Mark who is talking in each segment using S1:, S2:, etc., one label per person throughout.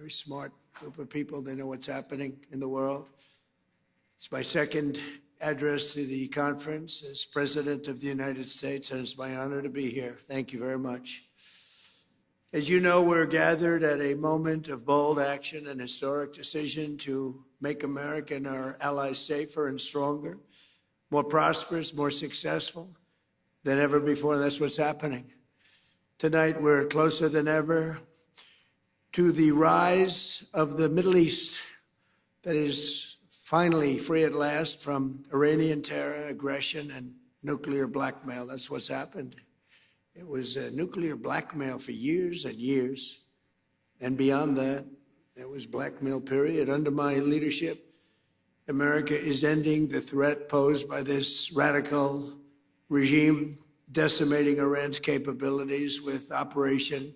S1: very smart group of people. They know what's happening in the world. It's my second address to the conference as President of the United States, and it's my honor to be here. Thank you very much. As you know, we're gathered at a moment of bold action and historic decision to make America and our allies safer and stronger, more prosperous, more successful than ever before. That's what's happening. Tonight, we're closer than ever to the rise of the Middle East that is finally free at last from Iranian terror, aggression, and nuclear blackmail. That's what's happened. It was nuclear blackmail for years and years. And beyond that, there was blackmail, period. Under my leadership, America is ending the threat posed by this radical regime, decimating Iran's capabilities with Operation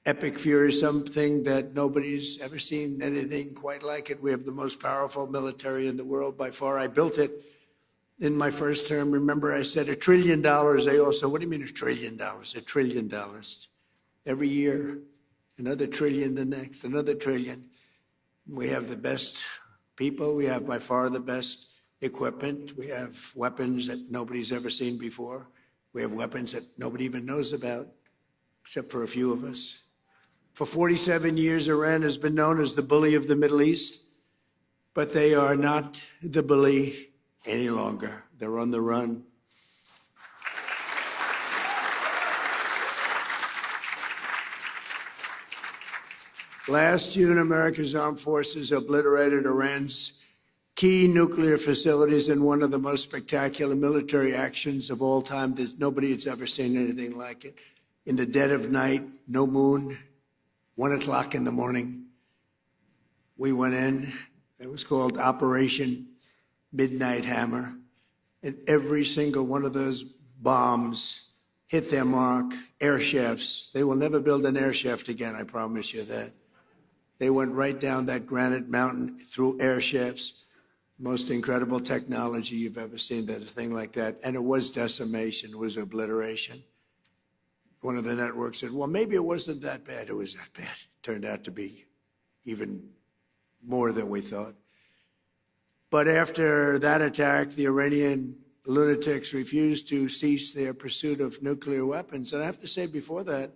S1: Epic Fury, something that nobody's ever seen anything quite like it. We have the most powerful military in the world by far. I built it in my first term. Remember, I said $1 trillion. They all said, what do you mean $1 trillion? $1 trillion. Every year, another trillion, the next, another trillion. We have the best people. We have by far the best equipment. We have weapons that nobody's ever seen before. We have weapons that nobody even knows about, except for a few of us. For 47 years, Iran has been known as the bully of the Middle East, but they are not the bully any longer. They're on the run. Last June, America's armed forces obliterated Iran's key nuclear facilities in one of the most spectacular military actions of all time. Nobody has ever seen anything like it. In the dead of night, no moon, 1 o'clock in the morning, we went in. It was called Operation Midnight Hammer. And every single one of those bombs hit their mark. Air shafts. They will never build an air shaft again, I promise you that. They went right down that granite mountain through air shafts. Most incredible technology you've ever seen, that a thing like that. And it was decimation, it was obliteration. One of the networks said, well, maybe it wasn't that bad. It was that bad. It turned out to be even more than we thought. But after that attack, the Iranian lunatics refused to cease their pursuit of nuclear weapons. And I have to say, before that,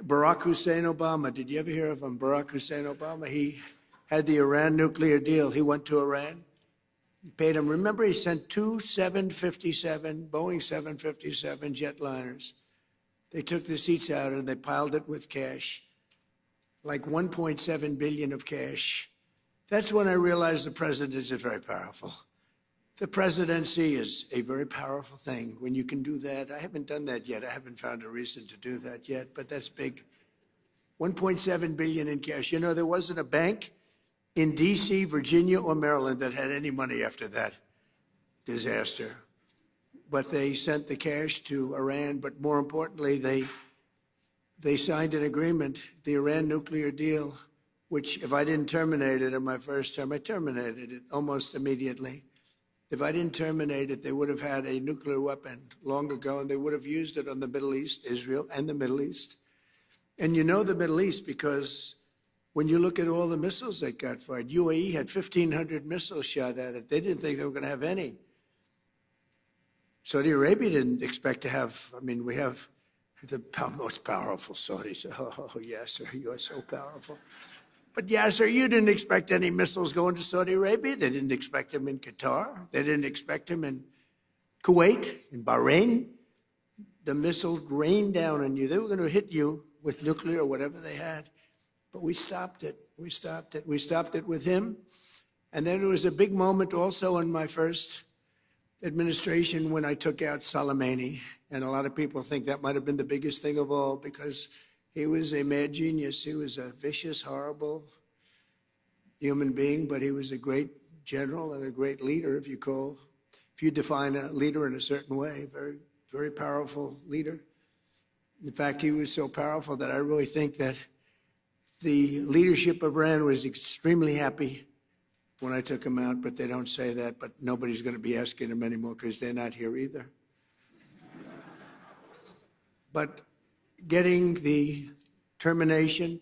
S1: Barack Hussein Obama, did you ever hear of him? Barack Hussein Obama, he had the Iran nuclear deal. He went to Iran. He paid him. Remember, he sent two Boeing 757 jetliners. They took the seats out and they piled it with cash, like 1.7 billion of cash. That's when I realized the president is very powerful. The presidency is a very powerful thing. When you can do that, I haven't done that yet. I haven't found a reason to do that yet, but that's big. 1.7 billion in cash. You know, there wasn't a bank in D.C., Virginia, or Maryland that had any money after that disaster. But they sent the cash to Iran. But more importantly, they signed an agreement, the Iran nuclear deal, which if I didn't terminate it in my first term, I terminated it almost immediately. If I didn't terminate it, they would have had a nuclear weapon long ago, and they would have used it on the Middle East, Israel and the Middle East. And you know the Middle East because when you look at all the missiles that got fired, UAE had 1,500 missiles shot at it. They didn't think they were going to have any. Saudi Arabia didn't expect to have, I mean, we have the most powerful Saudis. Oh, Yasser, you are so powerful. But Yasser, you didn't expect any missiles going to Saudi Arabia. They didn't expect them in Qatar. They didn't expect them in Kuwait, in Bahrain. The missiles rained down on you. They were going to hit you with nuclear or whatever they had. But we stopped it. We stopped it. We stopped it with him. And then there was a big moment also in my first administration when I took out Soleimani. And a lot of people think that might have been the biggest thing of all because he was a mad genius. He was a vicious, horrible human being, but he was a great general and a great leader, if you define a leader in a certain way, very, very powerful leader. In fact, he was so powerful that I really think that the leadership of Iran was extremely happy when I took him out, but they don't say that, but nobody's going to be asking him anymore because they're not here either. But getting the termination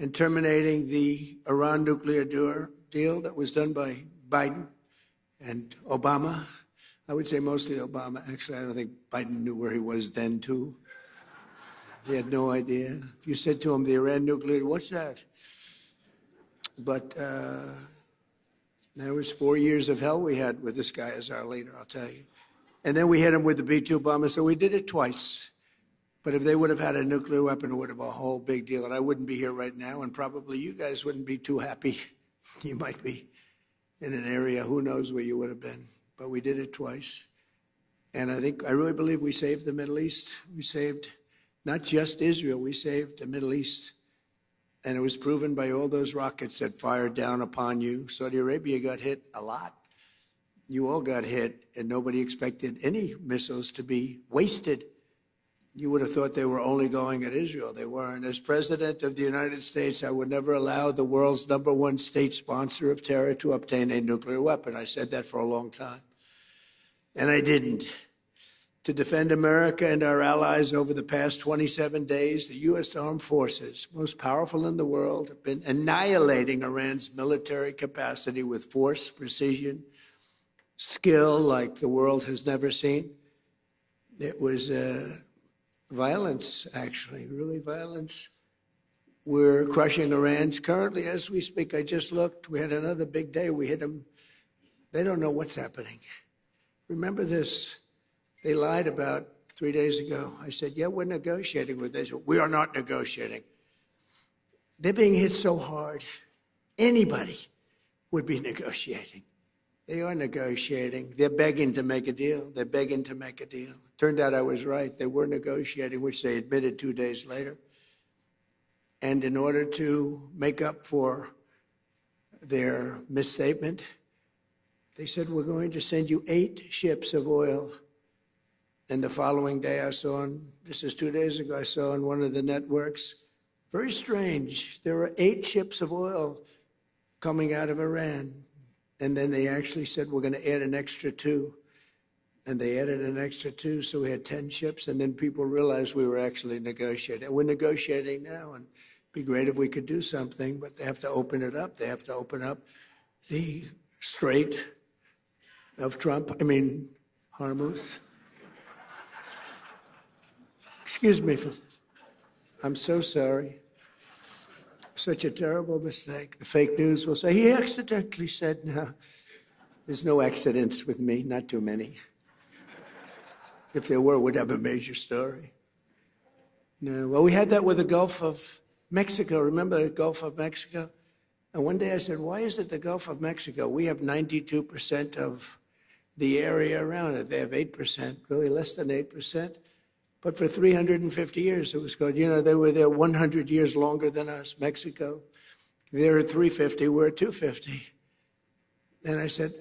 S1: and terminating the Iran nuclear deal that was done by Biden and Obama. I would say mostly Obama. Actually, I don't think Biden knew where he was then, too. He had no idea. If you said to him, the Iran nuclear, what's that? But there was 4 years of hell we had with this guy as our leader, I'll tell you. And then we hit him with the B-2 bomber, so we did it twice. But if they would have had a nuclear weapon, it would have been a whole big deal. And I wouldn't be here right now, and probably you guys wouldn't be too happy. You might be in an area, who knows where you would have been. But we did it twice. And I really believe we saved the Middle East. We saved not just Israel, we saved the Middle East. And it was proven by all those rockets that fired down upon you. Saudi Arabia got hit a lot. You all got hit, and nobody expected any missiles to be wasted. You would have thought they were only going at Israel. They weren't. As President of the United States, I would never allow the world's #1 state sponsor of terror to obtain a nuclear weapon. I said that for a long time. And I didn't. To defend America and our allies over the past 27 days, the U.S. Armed Forces, most powerful in the world, have been annihilating Iran's military capacity with force, precision, skill like the world has never seen. It was violence, actually, really violence. We're crushing Iran currently as we speak. I just looked. We had another big day. We hit them. They don't know what's happening. Remember this. They lied about 3 days ago. I said, yeah, we're negotiating with Israel. We are not negotiating. They're being hit so hard, anybody would be negotiating. They are negotiating. They're begging to make a deal. They're begging to make a deal. Turned out I was right. They were negotiating, which they admitted 2 days later. And in order to make up for their misstatement, they said, we're going to send you 8 ships of oil. And the following day I saw, this is 2 days ago, I saw on one of the networks, very strange, there are 8 ships of oil coming out of Iran. And then they actually said, we're going to add an extra 2. And they added an extra 2, so we had 10 ships. And then people realized we were actually negotiating. And we're negotiating now, and it'd be great if we could do something, but they have to open it up. They have to open up the Strait of Hormuz. Excuse me for this. I'm so sorry. Such a terrible mistake. The fake news will say, he accidentally said, no. There's no accidents with me, not too many. If there were, we'd have a major story. No, well, we had that with the Gulf of Mexico. Remember the Gulf of Mexico? And one day I said, why is it the Gulf of Mexico? We have 92% of the area around it. They have 8%, really less than 8%. But for 350 years, it was good. You know, they were there 100 years longer than us, Mexico. They're at 350, we're at 250. And I said,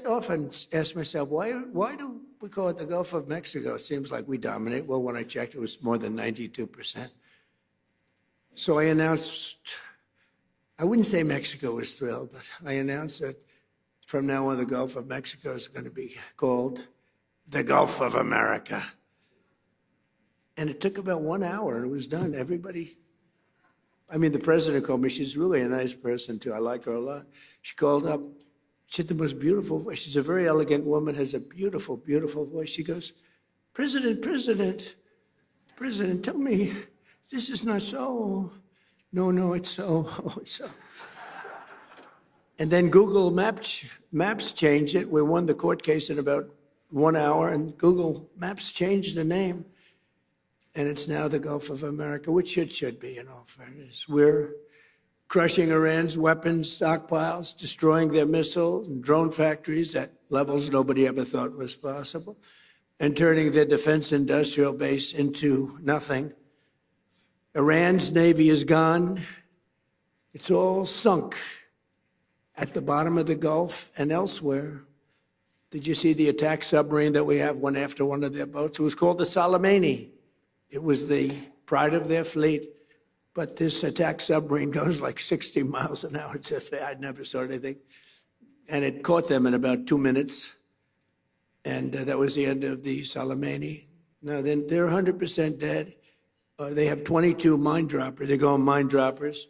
S1: often asked myself, why do we call it the Gulf of Mexico? It seems like we dominate. Well, when I checked, it was more than 92%. So I announced, I wouldn't say Mexico was thrilled, but I announced that from now on, the Gulf of Mexico is going to be called the Gulf of America. And it took about 1 hour, and it was done. Everybody, the president called me. She's really a nice person, too. I like her a lot. She called up. She had the most beautiful voice. She's a very elegant woman, has a beautiful, beautiful voice. She goes, President, tell me, this is not so. No, it's so. Oh, it's so. And then Google Maps changed it. We won the court case in about 1 hour, and Google Maps changed the name. And it's now the Gulf of America, which it should be in all fairness. We're crushing Iran's weapons stockpiles, destroying their missiles and drone factories at levels nobody ever thought was possible, and turning their defense industrial base into nothing. Iran's navy is gone. It's all sunk at the bottom of the Gulf and elsewhere. Did you see the attack submarine that we have went after one of their boats? It was called the Soleimani. It was the pride of their fleet. But this attack submarine goes like 60 miles an hour. I'd never saw anything. And it caught them in about 2 minutes. And that was the end of the Soleimani. Now, then they're 100% dead. They have 22 mine droppers. They go on mine droppers.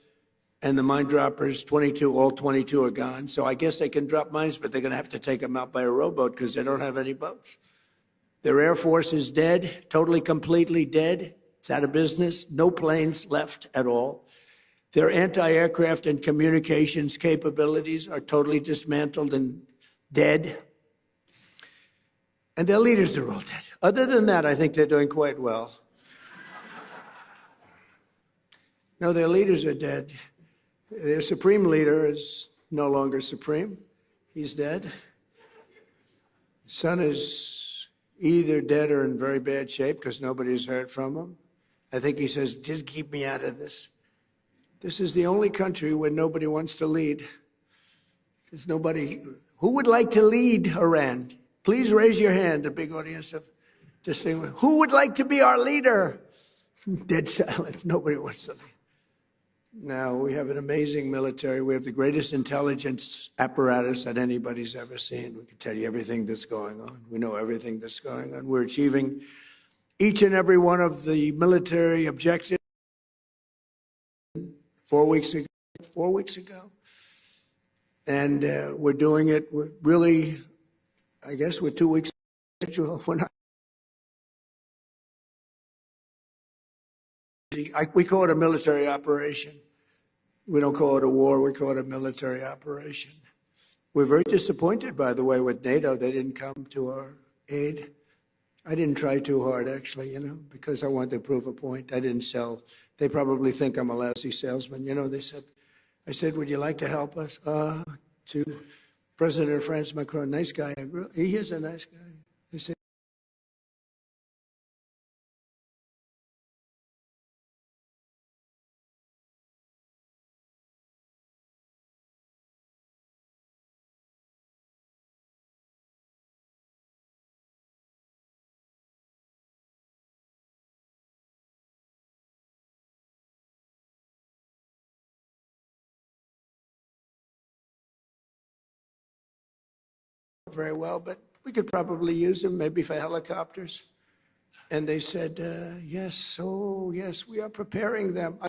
S1: And the mine droppers, 22, all 22 are gone. So I guess they can drop mines, but they're going to have to take them out by a rowboat because they don't have any boats. Their Air Force is dead, totally, completely dead. It's out of business. No planes left at all. Their anti-aircraft and communications capabilities are totally dismantled and dead. And their leaders are all dead. Other than that, I think they're doing quite well. No, their leaders are dead. Their supreme leader is no longer supreme. He's dead. Son is either dead or in very bad shape because nobody's heard from him. I think he says, just keep me out of this. This is the only country where nobody wants to lead. There's nobody. Who would like to lead Iran? Please raise your hand, a big audience of distinguished. Who would like to be our leader? Dead silence. Nobody wants to lead. Now, we have an amazing military. We have the greatest intelligence apparatus that anybody's ever seen. We can tell you everything that's going on. We know everything that's going on. We're achieving each and every one of the military objectives 4 weeks ago. And we're doing it really, I guess, we're 2 weeks schedule. We call it a military operation. We don't call it a war. We call it a military operation. We're very disappointed, by the way, with NATO. They didn't come to our aid. I didn't try too hard, actually, because I wanted to prove a point. I didn't sell. They probably think I'm a lousy salesman. I said, would you like to help us? To President of France, Macron, nice guy. He is a nice guy. They said, very well, but we could probably use them maybe for helicopters. And they said, yes, oh, yes, we are preparing them.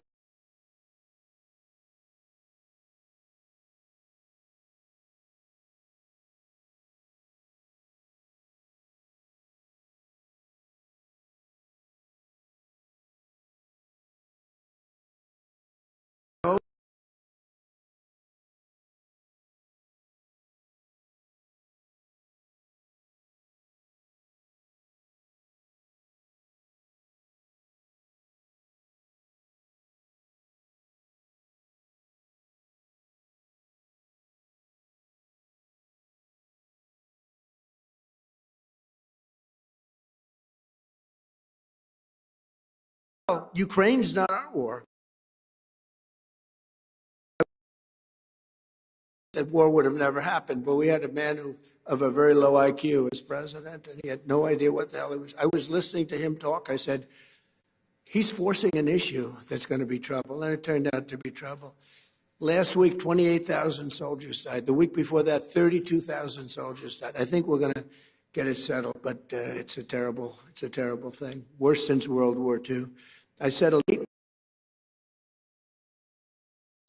S1: Ukraine's not our war. That war would have never happened, but we had a man of a very low IQ as president, and he had no idea what the hell he was. I was listening to him talk. I said, he's forcing an issue that's going to be trouble, and it turned out to be trouble. Last week, 28,000 soldiers died. The week before that, 32,000 soldiers died. I think we're going to get it settled, but it's a terrible thing. Worse since World War II. I said elite,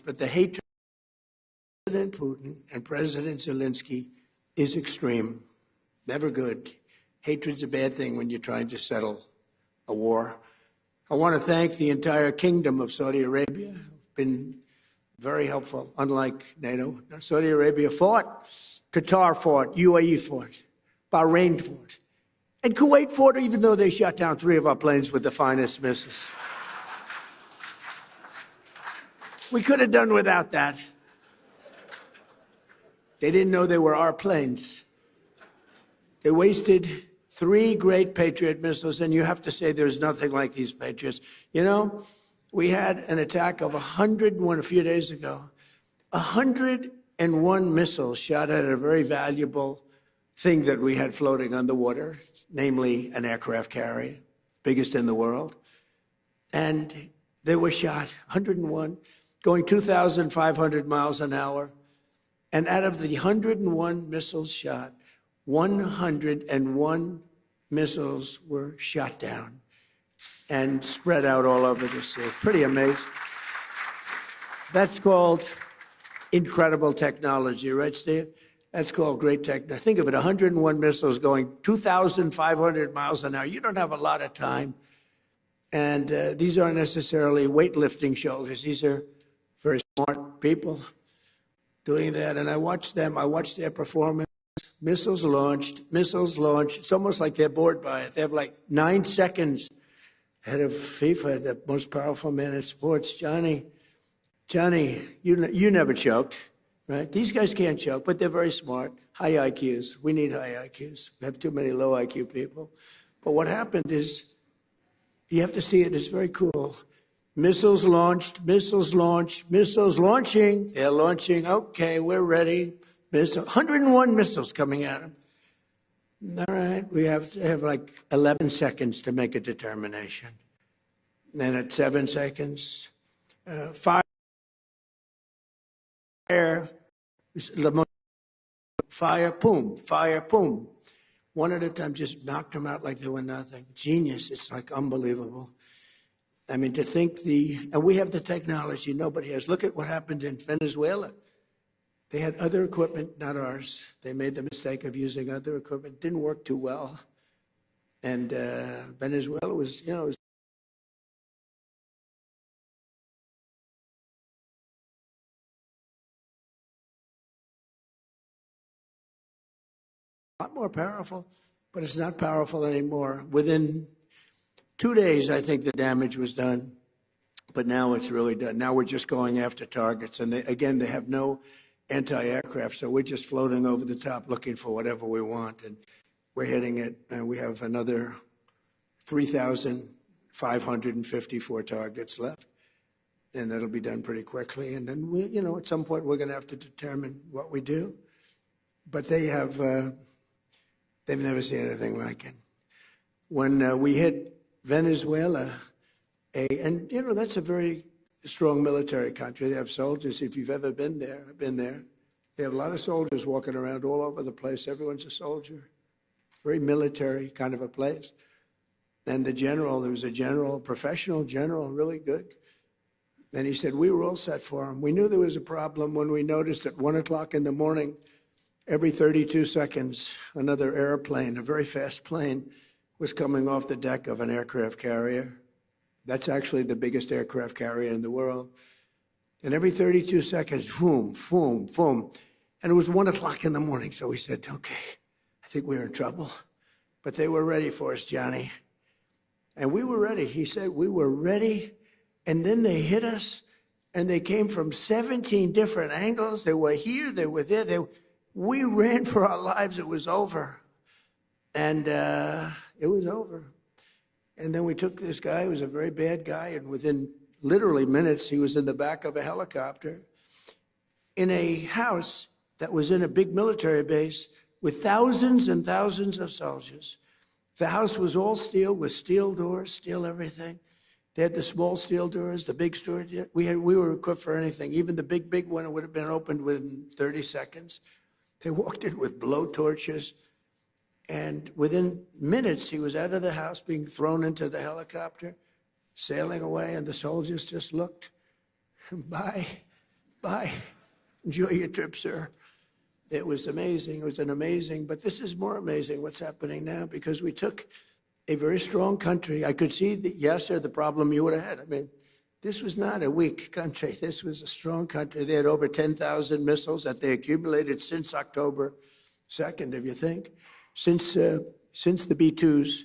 S1: but the hatred of President Putin and President Zelensky is extreme. Never good. Hatred's a bad thing when you're trying to settle a war. I want to thank the entire kingdom of Saudi Arabia. Been very helpful, unlike NATO. Saudi Arabia fought, Qatar fought, UAE fought, Bahrain fought, and Kuwait fought, even though they shot down 3 of our planes with the finest missiles. We could have done without that. They didn't know they were our planes. They wasted 3 great Patriot missiles, and you have to say there's nothing like these Patriots. We had an attack of 101 a few days ago. 101 missiles shot at a very valuable thing that we had floating on the water, namely an aircraft carrier, biggest in the world. And they were shot, 101, going 2,500 miles an hour. And out of the 101 missiles shot, 101 missiles were shot down and spread out all over the sea. Pretty amazing. That's called incredible technology, right, Steve? That's called great tech. Now, think of it, 101 missiles going 2,500 miles an hour. You don't have a lot of time. And these aren't necessarily weightlifting shoulders. These are very smart people doing that. And I watched them. I watched their performance. Missiles launched. It's almost like they're bored by it. They have like 9 seconds ahead of FIFA, the most powerful man in sports. Johnny, you never choked, right? These guys can't choke, but they're very smart. High IQs. We need high IQs. We have too many low IQ people. But what happened is, you have to see it. It's very cool. Missiles launched, missiles launching. They're launching. Okay, we're ready. 101 missiles coming at them. All right, we have to have like 11 seconds to make a determination. Then at 7 seconds, fire, boom. One at a time, just knocked them out like they were nothing. Genius. It's like unbelievable. I mean, to think and we have the technology nobody has. Look at what happened in Venezuela. They had other equipment, not ours. They made the mistake of using other equipment. Didn't work too well. And Venezuela was, it was a lot more powerful, but it's not powerful anymore. Within 2 days, I think the damage was done, but now it's really done. Now we're just going after targets. And they have no anti-aircraft, so we're just floating over the top looking for whatever we want, and we're hitting it. And we have another 3,554 targets left, and that'll be done pretty quickly. And then at some point, we're going to have to determine what we do. But they've never seen anything like it. When we hit Venezuela, that's a very strong military country. They have soldiers. If you've ever been there, I've been there. They have a lot of soldiers walking around all over the place. Everyone's a soldier. Very military kind of a place. And there was a general, professional general, really good. And he said, we were all set for him. We knew there was a problem when we noticed at 1 o'clock in the morning, every 32 seconds, another airplane, a very fast plane, was coming off the deck of an aircraft carrier. That's actually the biggest aircraft carrier in the world. And every 32 seconds, boom, boom, boom. And it was 1 o'clock in the morning. So we said, okay, I think we're in trouble. But they were ready for us, Johnny. And we were ready. He said, we were ready. And then they hit us. And they came from 17 different angles. They were here, they were there. We ran for our lives. It was over. And it was over. And then we took this guy who was a very bad guy, and within literally minutes, he was in the back of a helicopter in a house that was in a big military base with thousands and thousands of soldiers. The house was all steel, with steel doors, steel everything. They had the small steel doors, the big doors. We were equipped for anything. Even the big one would have been opened within 30 seconds. They walked in with blow torches. And within minutes, he was out of the house, being thrown into the helicopter, sailing away, and the soldiers just looked. Bye. Enjoy your trip, sir. It was amazing. It was but this is more amazing what's happening now, because we took a very strong country. I could see the problem you would have had. I mean, this was not a weak country. This was a strong country. They had over 10,000 missiles that they accumulated since October 2nd, if you think. Since the B-2s,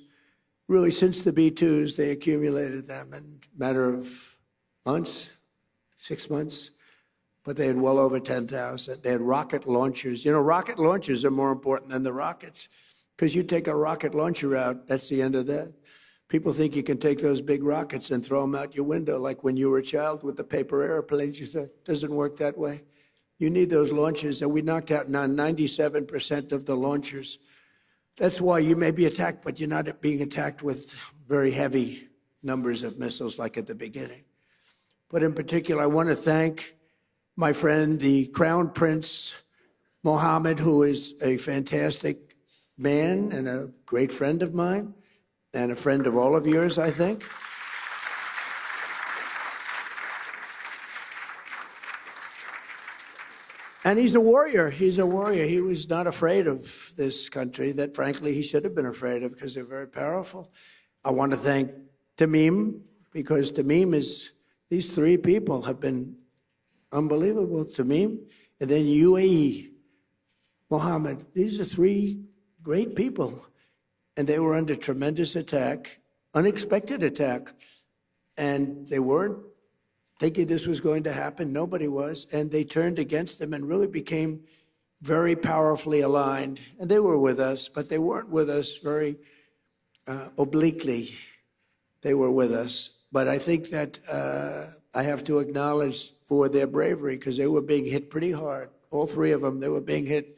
S1: they accumulated them in a matter of months, 6 months, but they had well over 10,000. They had rocket launchers. Rocket launchers are more important than the rockets, because you take a rocket launcher out, that's the end of that. People think you can take those big rockets and throw them out your window, like when you were a child with the paper airplanes. You thought, it doesn't work that way. You need those launchers, and we knocked out 97% of the launchers. That's why you may be attacked, but you're not being attacked with very heavy numbers of missiles like at the beginning. But in particular, I want to thank my friend, the Crown Prince Mohammed, who is a fantastic man and a great friend of mine, and a friend of all of yours, I think. And he's a warrior. He's a warrior. He was not afraid of this country that, frankly, he should have been afraid of because they're very powerful. I want to thank Tamim, because Tamim is, these three people have been unbelievable. Tamim, and then UAE, Mohammed. These are three great people. And they were under tremendous attack, unexpected attack. And they weren't thinking this was going to happen. Nobody was. And they turned against them and really became very powerfully aligned. And they were with us, but they weren't with us very obliquely. They were with us. But I think that I have to acknowledge for their bravery, because they were being hit pretty hard. All three of them, they were being hit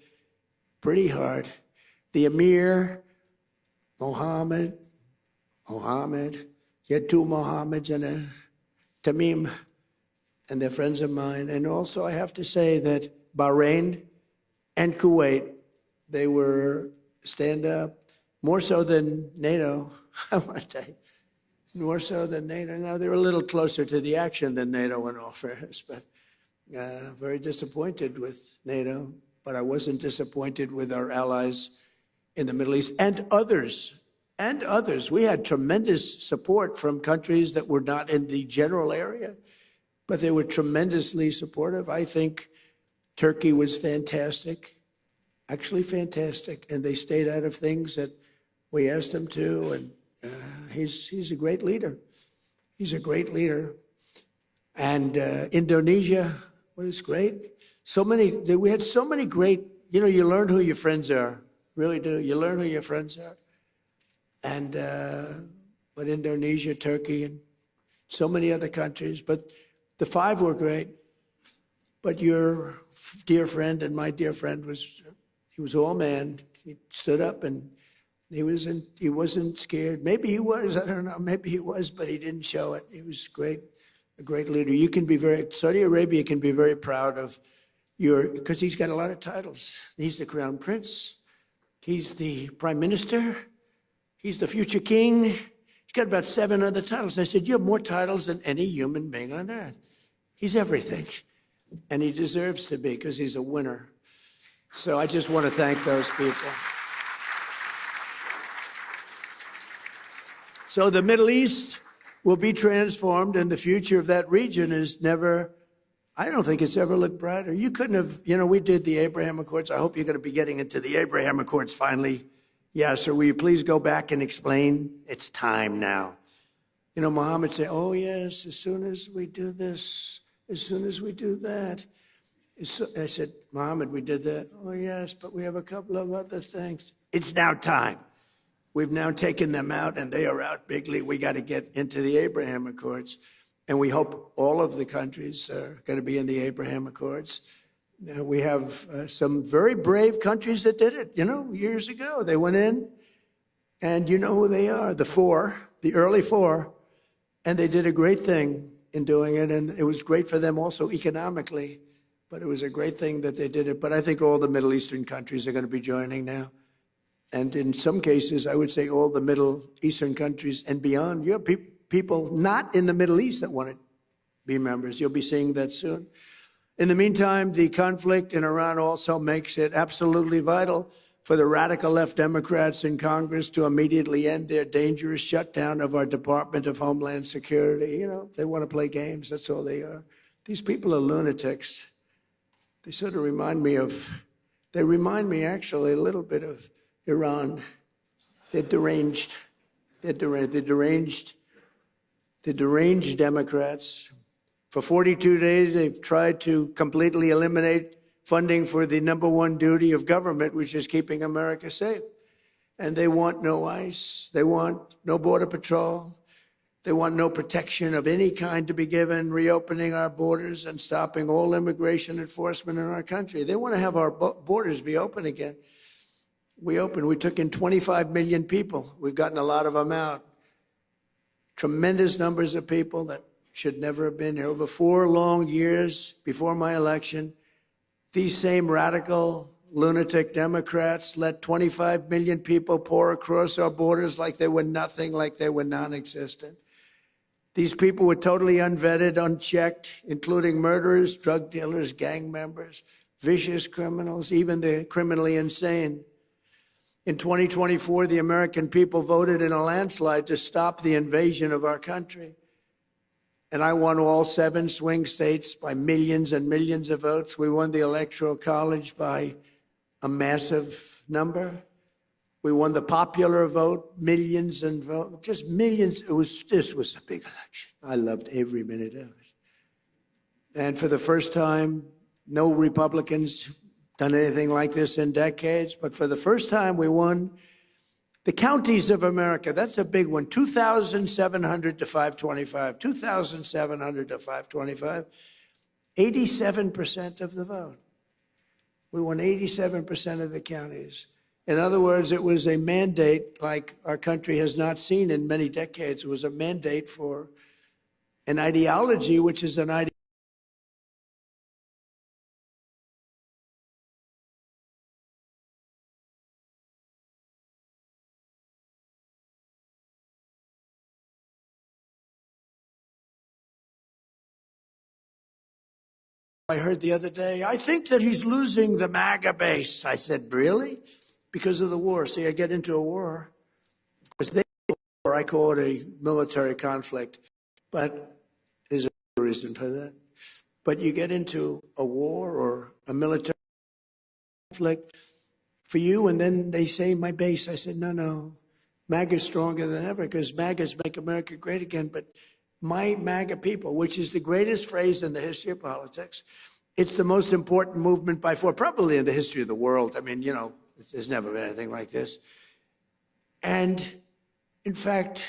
S1: pretty hard. The Emir, Mohammed, you had two Mohammeds and a Tamim, and they're friends of mine. And also I have to say that Bahrain and Kuwait, they were stand up, more so than NATO, I want to say, more so than NATO. Now, they're a little closer to the action than NATO in all fairness, but very disappointed with NATO. But I wasn't disappointed with our allies in the Middle East and others. And others. We had tremendous support from countries that were not in the general area, but they were tremendously supportive. I think Turkey was fantastic, actually fantastic, and they stayed out of things that we asked them to, and he's a great leader. He's a great leader. And Indonesia was great. We had so many great, you learn who your friends are, really do. You learn who your friends are. And but Indonesia, Turkey, and so many other countries. But the five were great. But your dear friend and my dear friend he was all man. He stood up and he wasn't scared. Maybe he was, I don't know. Maybe he was, but he didn't show it. He was great, a great leader. Saudi Arabia can be very proud of because he's got a lot of titles. He's the crown prince. He's the prime minister. He's the future king. He's got about 7 other titles. I said, you have more titles than any human being on earth. He's everything. And he deserves to be because he's a winner. So I just want to thank those people. So the Middle East will be transformed, and the future of that region is I don't think it's ever looked brighter. You couldn't have, we did the Abraham Accords. I hope you're going to be getting into the Abraham Accords finally. Yeah, so will you please go back and explain? It's time now. Mohammed said, oh, yes, as soon as we do this, as soon as we do that. I said, Mohammed, we did that. Oh, yes, but we have a couple of other things. It's now time. We've now taken them out, and they are out bigly. We got to get into the Abraham Accords. And we hope all of the countries are going to be in the Abraham Accords. We have some very brave countries that did it, years ago. They went in, and you know who they are, the early four, and they did a great thing in doing it, and it was great for them also economically, but it was a great thing that they did it. But I think all the Middle Eastern countries are going to be joining now. And in some cases, I would say all the Middle Eastern countries and beyond. You have people not in the Middle East that want to be members. You'll be seeing that soon. In the meantime, the conflict in Iran also makes it absolutely vital for the radical left Democrats in Congress to immediately end their dangerous shutdown of our Department of Homeland Security. They want to play games. That's all they are. These people are lunatics. They sort of remind me actually a little bit of Iran. They're deranged. They're deranged Democrats. For 42 days, they've tried to completely eliminate funding for the number one duty of government, which is keeping America safe. And they want no ICE. They want no border patrol. They want no protection of any kind to be given, reopening our borders and stopping all immigration enforcement in our country. They want to have our borders be open again. We took in 25 million people. We've gotten a lot of them out. Tremendous numbers of people that should never have been here. Over 4 long years before my election, these same radical, lunatic Democrats let 25 million people pour across our borders like they were nothing, like they were non-existent. These people were totally unvetted, unchecked, including murderers, drug dealers, gang members. vicious criminals, even the criminally insane. In 2024, the American people voted in a landslide to stop the invasion of our country. And I won all 7 swing states by millions and millions of votes. We won the Electoral College by a massive number. We won the popular vote, millions and vote, just millions. This was a big election. I loved every minute of it. And for the first time, no Republicans done anything like this in decades, but for the first time we won the counties of America. That's a big one. 2,700 to 525. 2,700 to 525. 87% of the vote. We won 87% of the counties. In other words, it was a mandate like our country has not seen in many decades. It was a mandate for an ideology, which is an ideology. I heard the other day, I think that he's losing the MAGA base. I said, really? Because of the war. See, I get into a war. Because I call it a military conflict. But there's a reason for that. But you get into a war or a military conflict for you, and then they say, my base. I said, no. MAGA's stronger than ever because MAGA's make America great again. But my MAGA people, which is the greatest phrase in the history of politics. It's the most important movement by far, probably in the history of the world. I mean, there's never been anything like this. And in fact,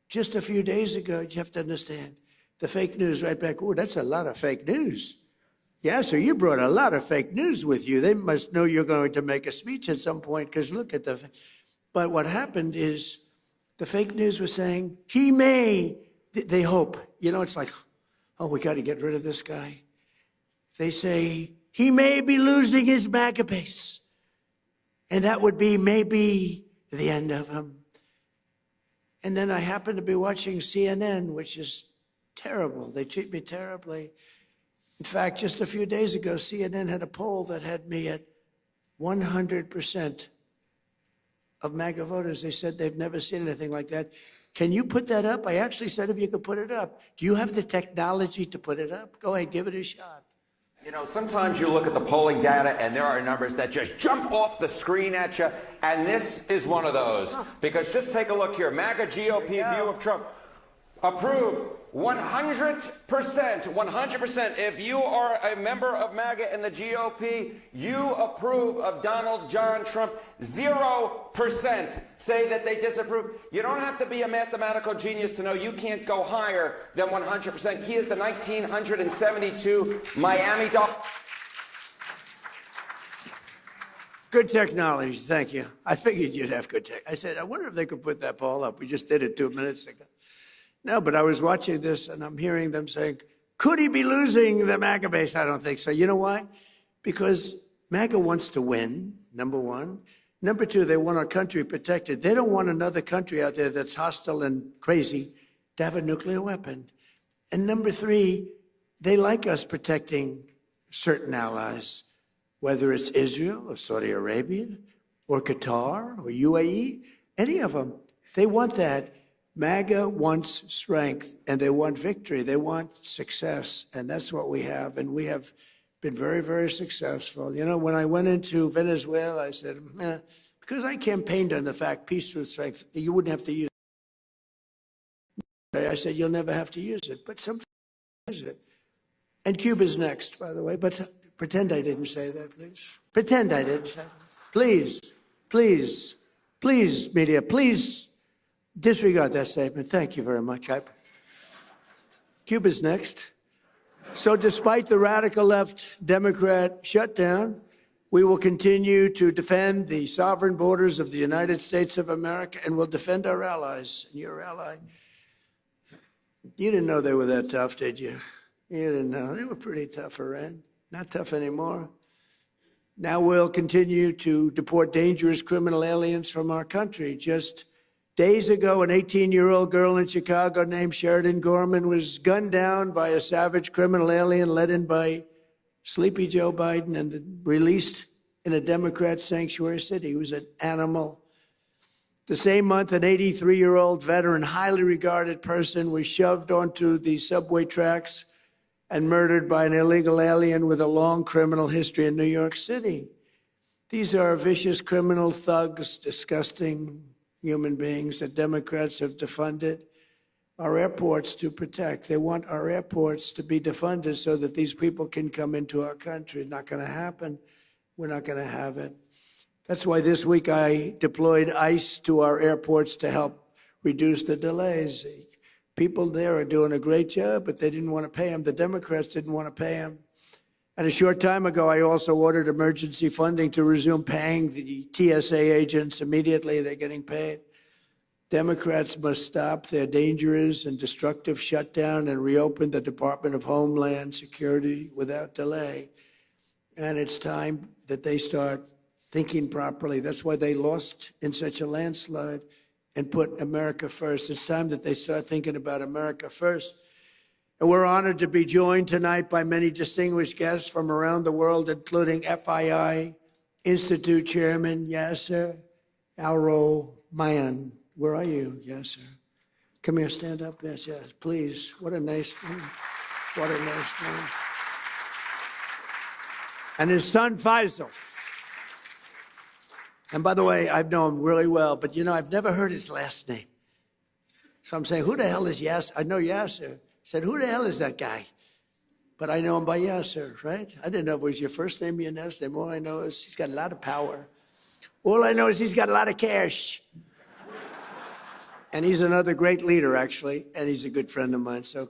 S1: just a few days ago, you have to understand, the fake news right back, oh, that's a lot of fake news. Yeah, so you brought a lot of fake news with you. They must know you're going to make a speech at some point because look at the... But what happened is the fake news was saying, he may... They hope. It's like, oh, we got to get rid of this guy. They say, he may be losing his MAGA base. And that would be maybe the end of him. And then I happened to be watching CNN, which is terrible. They treat me terribly. In fact, just a few days ago, CNN had a poll that had me at 100% of MAGA voters. They said they've never seen anything like that. Can you put that up? I actually said if you could put it up. Do you have the technology to put it up? Go ahead, give it a shot.
S2: Sometimes you look at the polling data and there are numbers that just jump off the screen at you, and this is one of those. Because just take a look here. MAGA GOP view of Trump. Approve 100%. 100%. If you are a member of MAGA and the GOP, you approve of Donald John Trump. 0% say that they disapprove. You don't have to be a mathematical genius to know you can't go higher than 100%. He is the 1972 Miami Dolphins.
S1: Good technology, thank you. I figured you'd have good tech. I said, I wonder if they could put that poll up. We just did it 2 minutes ago. No, but I was watching this and I'm hearing them saying, could he be losing the MAGA base? I don't think so. You know why? Because MAGA wants to win, number one. Number two, they want our country protected. They don't want another country out there that's hostile and crazy to have a nuclear weapon. And number three, they like us protecting certain allies, whether it's Israel or Saudi Arabia or Qatar or UAE, any of them. They want that. MAGA wants strength and they want victory. They want success. And that's what we have. And we have been very, very successful. When I went into Venezuela, I said, because I campaigned on the fact peace through strength, you wouldn't have to use it. I said, you'll never have to use it, but sometimes use it. And Cuba's next, by the way, but pretend I didn't say that, please. Pretend I didn't say that. Please, media, please disregard that statement. Thank you very much. Cuba's next. So despite the radical left Democrat shutdown, we will continue to defend the sovereign borders of the United States of America, and we'll defend our allies. And your ally, you didn't know they were that tough, did you? You didn't know. They were pretty tough, Iran. Not tough anymore. Now we'll continue to deport dangerous criminal aliens from our country. Just days ago, an 18-year-old girl in Chicago named Sheridan Gorman was gunned down by a savage criminal alien led in by Sleepy Joe Biden and released in a Democrat sanctuary city. He was an animal. The same month, an 83-year-old veteran, highly regarded person, was shoved onto the subway tracks and murdered by an illegal alien with a long criminal history in New York City. These are vicious criminal thugs, disgusting human beings that Democrats have defunded our airports to protect. They want our airports to be defunded so that these people can come into our country. Not going to happen. We're not going to have it. That's why this week I deployed ICE to our airports to help reduce the delays. People there are doing a great job, but they didn't want to pay them. The Democrats didn't want to pay them. And a short time ago, I also ordered emergency funding to resume paying the TSA agents immediately. They're getting paid. Democrats must stop their dangerous and destructive shutdown and reopen the Department of Homeland Security without delay. And it's time that they start thinking properly. That's why they lost in such a landslide and put America first. It's time that they start thinking about America first. And we're honored to be joined tonight by many distinguished guests from around the world, including FII Institute Chairman Yasser Al-Romayan. Where are you, Yasser? Come here, stand up. Yes, yes, please. What a nice name. What a nice name. And his son, Faisal. And by the way, I've known him really well, but you know, I've never heard his last name. So I'm saying, who the hell is Yasser? I know Yasser. I said, who the hell is that guy? But I know him by Yasser, right? I didn't know if it was your first name or your last name. All I know is he's got a lot of power. All I know is he's got a lot of cash. And he's another great leader, actually, and he's a good friend of mine. So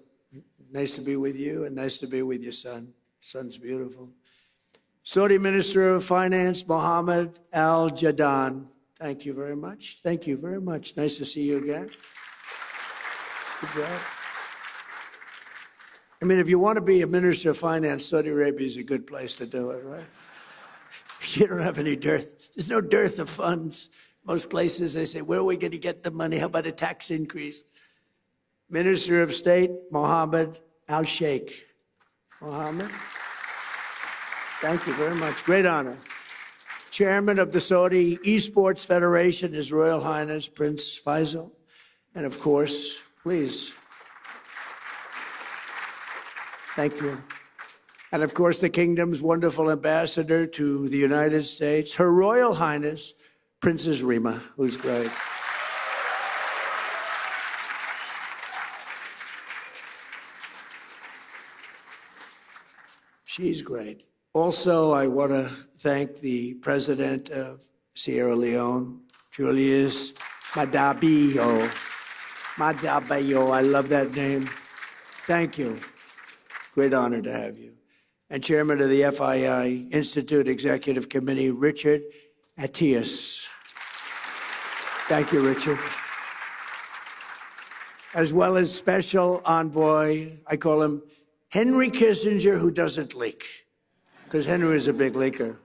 S1: nice to be with you and nice to be with your son. Son's beautiful. Saudi Minister of Finance, Mohammed Al-Jadaan. Thank you very much. Thank you very much. Nice to see you again. Good job. I mean, if you want to be a Minister of Finance, Saudi Arabia is a good place to do it, right? You don't have any dearth. There's no dearth of funds. Most places, they say, where are we going to get the money? How about a tax increase? Minister of State, Mohammed Al-Sheikh. Mohammed. Thank you very much. Great honor. Chairman of the Saudi Esports Federation, His Royal Highness Prince Faisal. And of course, please. Thank you. And of course, the kingdom's wonderful ambassador to the United States, Her Royal Highness Princess Rima, who's great. She's great. Also, I want to thank the president of Sierra Leone, Julius Madabio. Madabio, I love that name. Thank you. Great honor to have you. And chairman of the FII Institute Executive Committee, Richard Attias. Thank you, Richard. As well as special envoy, I call him Henry Kissinger, who doesn't leak, because Henry is a big leaker.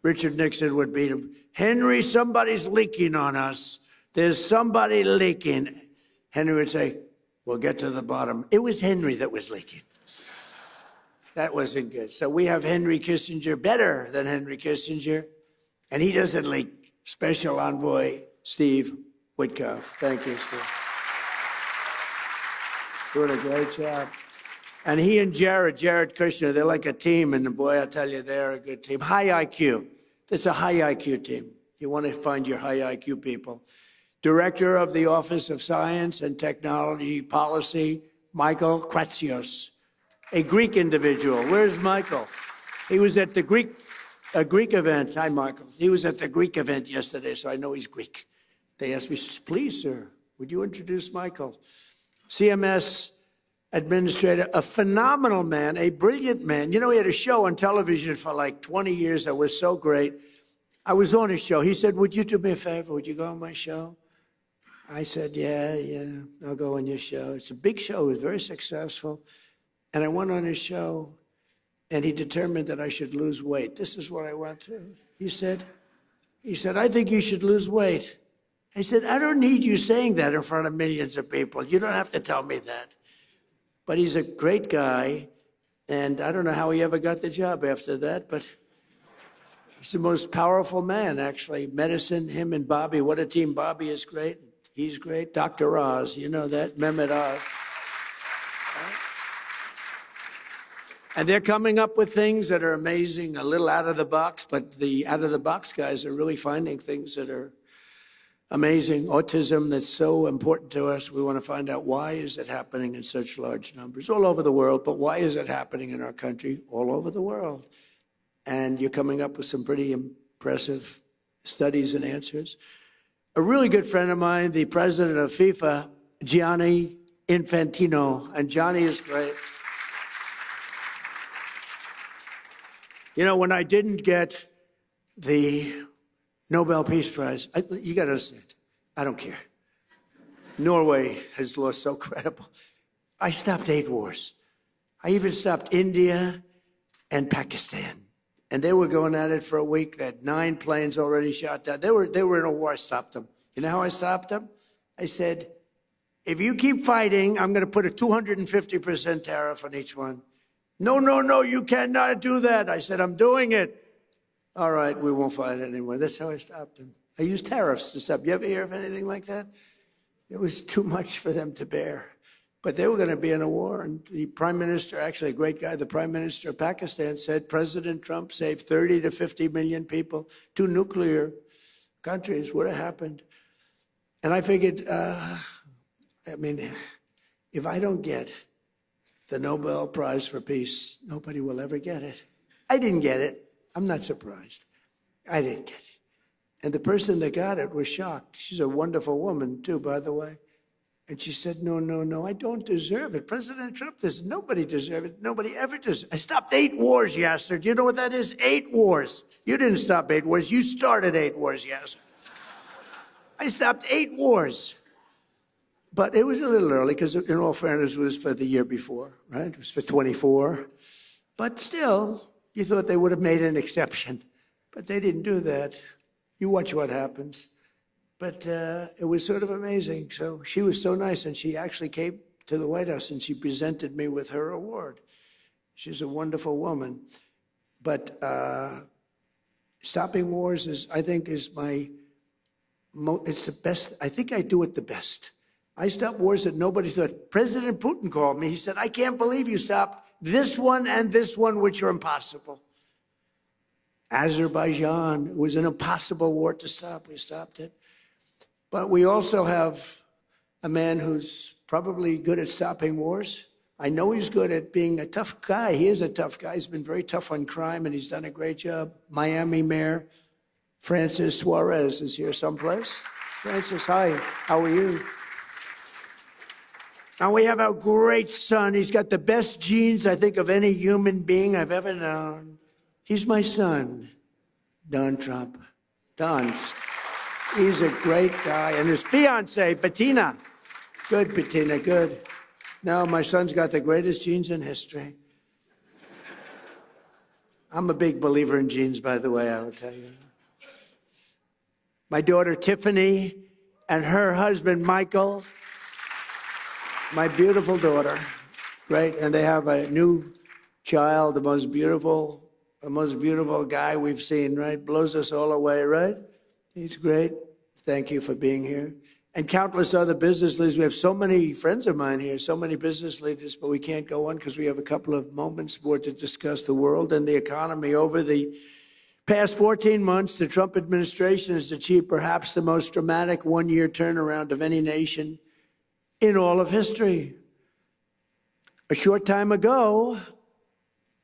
S1: Richard Nixon would beat him. Henry, somebody's leaking on us. There's somebody leaking. Henry would say, we'll get to the bottom. It was Henry that was leaking. That wasn't good. So we have Henry Kissinger, better than Henry Kissinger, and he doesn't leak. Special envoy Steve Witkoff. Thank you, Steve. Doing a great job. And he and Jared Kushner, they're like a team, and boy, I tell you, they're a good team. High IQ. It's a high IQ team. You want to find your high IQ people. Director of the Office of Science and Technology Policy, Michael Kratsios, a Greek individual. Where's Michael? He was at the Greek event. Hi, Michael. He was at the Greek event yesterday, so I know he's Greek. They asked me, please, sir, would you introduce Michael? CMS administrator, a phenomenal man, a brilliant man. You know, he had a show on television for like 20 years that was so great. I was on his show. He said, would you do me a favor? Would you go on my show? I said, yeah, I'll go on your show. It's a big show. It was very successful. And I went on his show, and he determined that I should lose weight. This is what I went through. He said, I think you should lose weight. I said, I don't need you saying that in front of millions of people. You don't have to tell me that. But he's a great guy, And I don't know how he ever got the job after that, but he's the most powerful man, actually. Medicine, him and Bobby. What a team. Bobby is great. He's great. Dr. Oz, you know that, Mehmet Oz. And they're coming up with things that are amazing, a little out of the box, but the out of the box guys are really finding things that are amazing. Autism, that's so important to us. We want to find out why is it happening in such large numbers all over the world, but why is it happening in our country all over the world? And you're coming up with some pretty impressive studies and answers. A really good friend of mine, the president of FIFA, Gianni Infantino, and Johnny is great. You know, when I didn't get the Nobel Peace Prize, you got to understand, I don't care. Norway has lost so credible. I stopped 8 wars. I even stopped India and Pakistan. And they were going at it for a week. They had 9 planes already shot down. They were in a war. I stopped them. You know how I stopped them? I said, if you keep fighting, I'm going to put a 250% tariff on each one. No, you cannot do that. I said, I'm doing it. All right, we won't fight anymore. That's how I stopped them. I used tariffs to stop. You ever hear of anything like that? It was too much for them to bear. But they were going to be in a war. And the prime minister, actually a great guy, the prime minister of Pakistan said President Trump saved 30 to 50 million people. 2 nuclear countries would have happened. And I figured, if I don't get the Nobel Prize for Peace, nobody will ever get it. I didn't get it. I'm not surprised. I didn't get it. And the person that got it was shocked. She's a wonderful woman, too, by the way. And she said, no, I don't deserve it. President Trump does. Nobody deserves it. Nobody ever does. I stopped 8 wars, Yasser. Do you know what that is? 8 wars. You didn't stop 8 wars. You started 8 wars, Yasser. I stopped 8 wars. But it was a little early because, in all fairness, it was for the year before, right? It was for 24. But still, you thought they would have made an exception. But they didn't do that. You watch what happens. But it was sort of amazing. So she was so nice, and she actually came to the White House, and she presented me with her award. She's a wonderful woman. But stopping wars I think, it's the best. I think I do it the best. I stopped wars that nobody thought. President Putin called me. He said, I can't believe you stopped this one and this one, which are impossible. Azerbaijan, it was an impossible war to stop. We stopped it. But we also have a man who's probably good at stopping wars. I know he's good at being a tough guy. He is a tough guy. He's been very tough on crime, and he's done a great job. Miami Mayor Francis Suarez is here someplace. Francis, hi. How are you? And we have our great son. He's got the best genes, I think, of any human being I've ever known. He's my son, Don Trump. Don, he's a great guy. And his fiancée, Bettina. Good, Bettina, good. No, my son's got the greatest genes in history. I'm a big believer in genes, by the way, I will tell you. My daughter, Tiffany, and her husband, Michael. My beautiful daughter, great, and they have a new child, the most beautiful guy we've seen, right? Blows us all away, right? He's great. Thank you for being here. And countless other business leaders. We have so many friends of mine here, so many business leaders, but we can't go on because we have a couple of moments more to discuss the world and the economy. Over the past 14 months, the Trump administration has achieved perhaps the most dramatic one-year turnaround of any nation in all of history. A short time ago,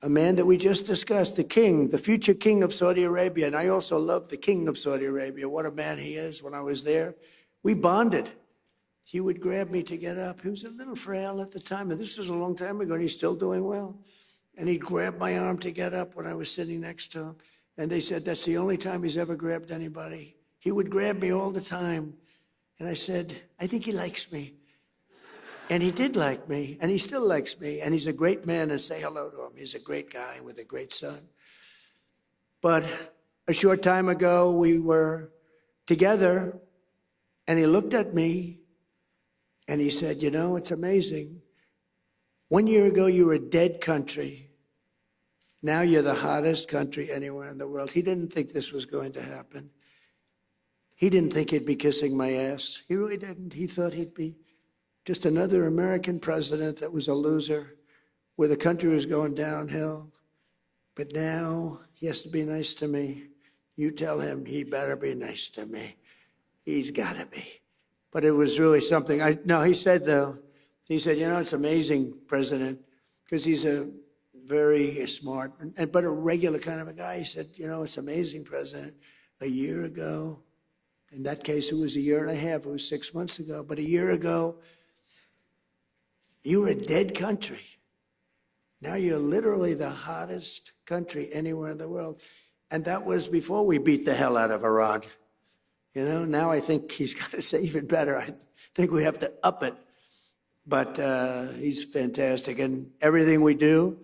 S1: a man that we just discussed, the king, the future king of Saudi Arabia, and I also love the king of Saudi Arabia. What a man he is. When I was there, we bonded. He would grab me to get up. He was a little frail at the time, and this was a long time ago, and he's still doing well. And he'd grab my arm to get up when I was sitting next to him. And they said that's the only time he's ever grabbed anybody. He would grab me all the time. And I said, I think he likes me. And he did like me, and he still likes me, and he's a great man, and say hello to him. He's a great guy with a great son. But a short time ago, we were together, and he looked at me, and he said, you know, it's amazing. 1 year ago, you were a dead country. Now you're the hottest country anywhere in the world. He didn't think this was going to happen. He didn't think he'd be kissing my ass. He really didn't. He thought he'd be just another American president that was a loser, where the country was going downhill. But now he has to be nice to me. You tell him he better be nice to me. He's got to be. But it was really something. He said, though, it's amazing, President, because he's a very smart, but a regular kind of a guy. He said, it's amazing, President. A year ago, in that case, it was a year and a half. It was 6 months ago. But a year ago, you were a dead country. Now you're literally the hottest country anywhere in the world. And that was before we beat the hell out of Iran. Now I think he's got to say even better. I think we have to up it. But he's fantastic. And everything we do,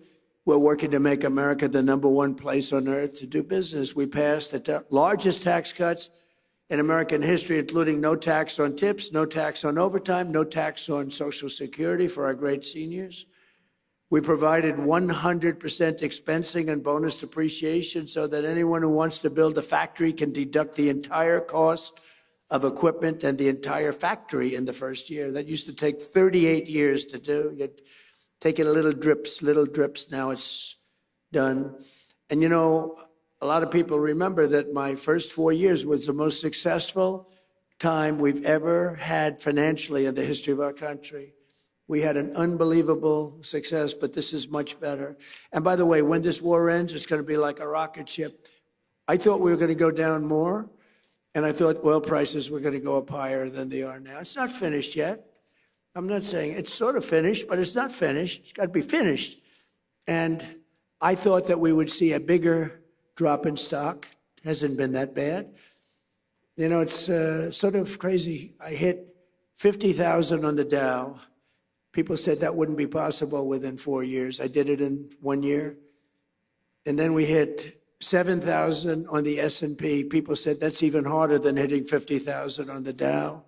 S1: we're working to make America the #1 place on earth to do business. We passed the largest tax cuts in American history, including no tax on tips, no tax on overtime, no tax on Social Security for our great seniors. We provided 100% expensing and bonus depreciation so that anyone who wants to build a factory can deduct the entire cost of equipment and the entire factory in the first year. That used to take 38 years to do. You'd take it little drips. Now it's done. And a lot of people remember that my first 4 years was the most successful time we've ever had financially in the history of our country. We had an unbelievable success, but this is much better. And by the way, when this war ends, it's going to be like a rocket ship. I thought we were going to go down more, and I thought oil prices were going to go up higher than they are now. It's not finished yet. I'm not saying it's sort of finished, but it's not finished. It's got to be finished. And I thought that we would see a bigger drop in stock. It hasn't been that bad. It's sort of crazy. I hit 50,000 on the Dow. People said that wouldn't be possible within 4 years. I did it in 1 year. And then we hit 7,000 on the S&P. People said that's even harder than hitting 50,000 on the Dow.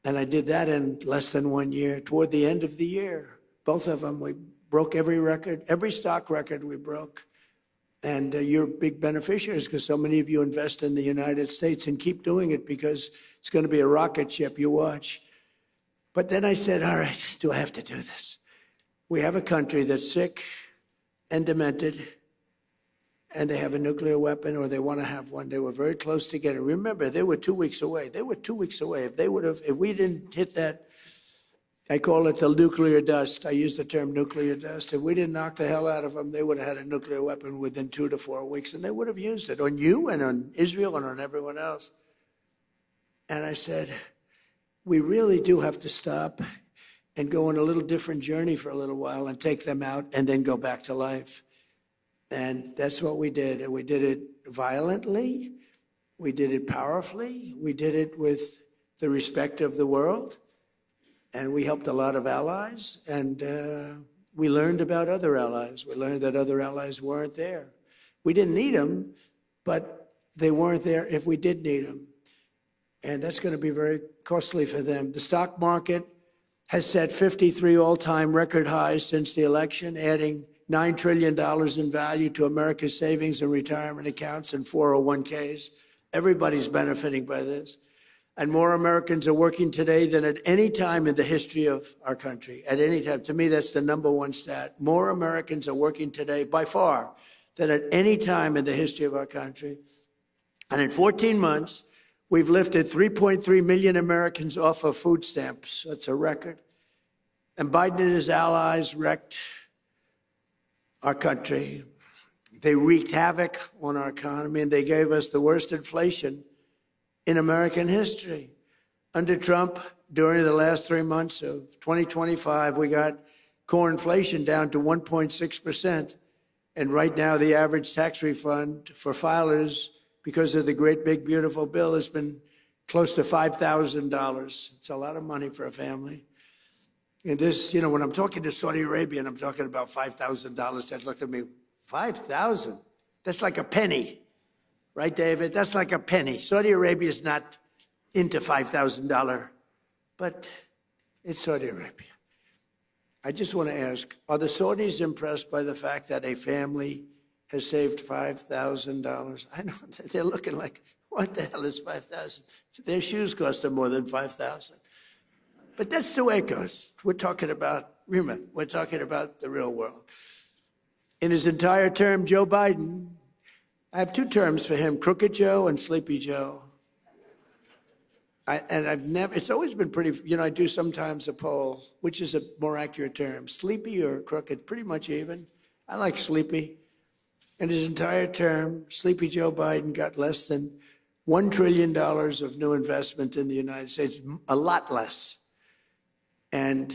S1: And I did that in less than 1 year. Toward the end of the year, both of them, we broke every record, every stock record we broke. And you're big beneficiaries because so many of you invest in the United States, and keep doing it because it's going to be a rocket ship. You watch. But then I said, all right, do I have to do this? We have a country that's sick and demented, and they have a nuclear weapon, or they want to have one. They were very close to getting it. Remember, they were 2 weeks away. They were 2 weeks away. If we didn't hit that, I call it the nuclear dust. I use the term nuclear dust. If we didn't knock the hell out of them, they would have had a nuclear weapon within 2 to 4 weeks, and they would have used it on you and on Israel and on everyone else. And I said, we really do have to stop and go on a little different journey for a little while and take them out and then go back to life. And that's what we did. And we did it violently. We did it powerfully. We did it with the respect of the world. And we helped a lot of allies. And we learned about other allies. We learned that other allies weren't there. We didn't need them, but they weren't there if we did need them. And that's going to be very costly for them. The stock market has set 53 all-time record highs since the election, adding $9 trillion in value to America's savings and retirement accounts and 401ks. Everybody's benefiting by this. And more Americans are working today than at any time in the history of our country. At any time. To me, that's the #1 stat. More Americans are working today, by far, than at any time in the history of our country. And in 14 months, we've lifted 3.3 million Americans off of food stamps. That's a record. And Biden and his allies wrecked our country. They wreaked havoc on our economy, and they gave us the worst inflation in American history. Under Trump, during the last 3 months of 2025, we got core inflation down to 1.6%. And right now, the average tax refund for filers, because of the great big beautiful bill, has been close to $5,000. It's a lot of money for a family. And this, when I'm talking to Saudi Arabia and I'm talking about $5,000, they look at me, 5,000? That's like a penny, right, David? That's like a penny. Saudi Arabia is not into $5,000, but it's Saudi Arabia. I just want to ask, are the Saudis impressed by the fact that a family has saved $5,000. I know they're looking like, what the hell is 5,000? Their shoes cost them more than 5,000. But that's the way it goes. We're talking about the real world. In his entire term, Joe Biden, I have two terms for him, Crooked Joe and Sleepy Joe. It's always been pretty, I do sometimes a poll, which is a more accurate term, sleepy or crooked, pretty much even. I like sleepy. In his entire term, Sleepy Joe Biden got less than $1 trillion of new investment in the United States, a lot less. And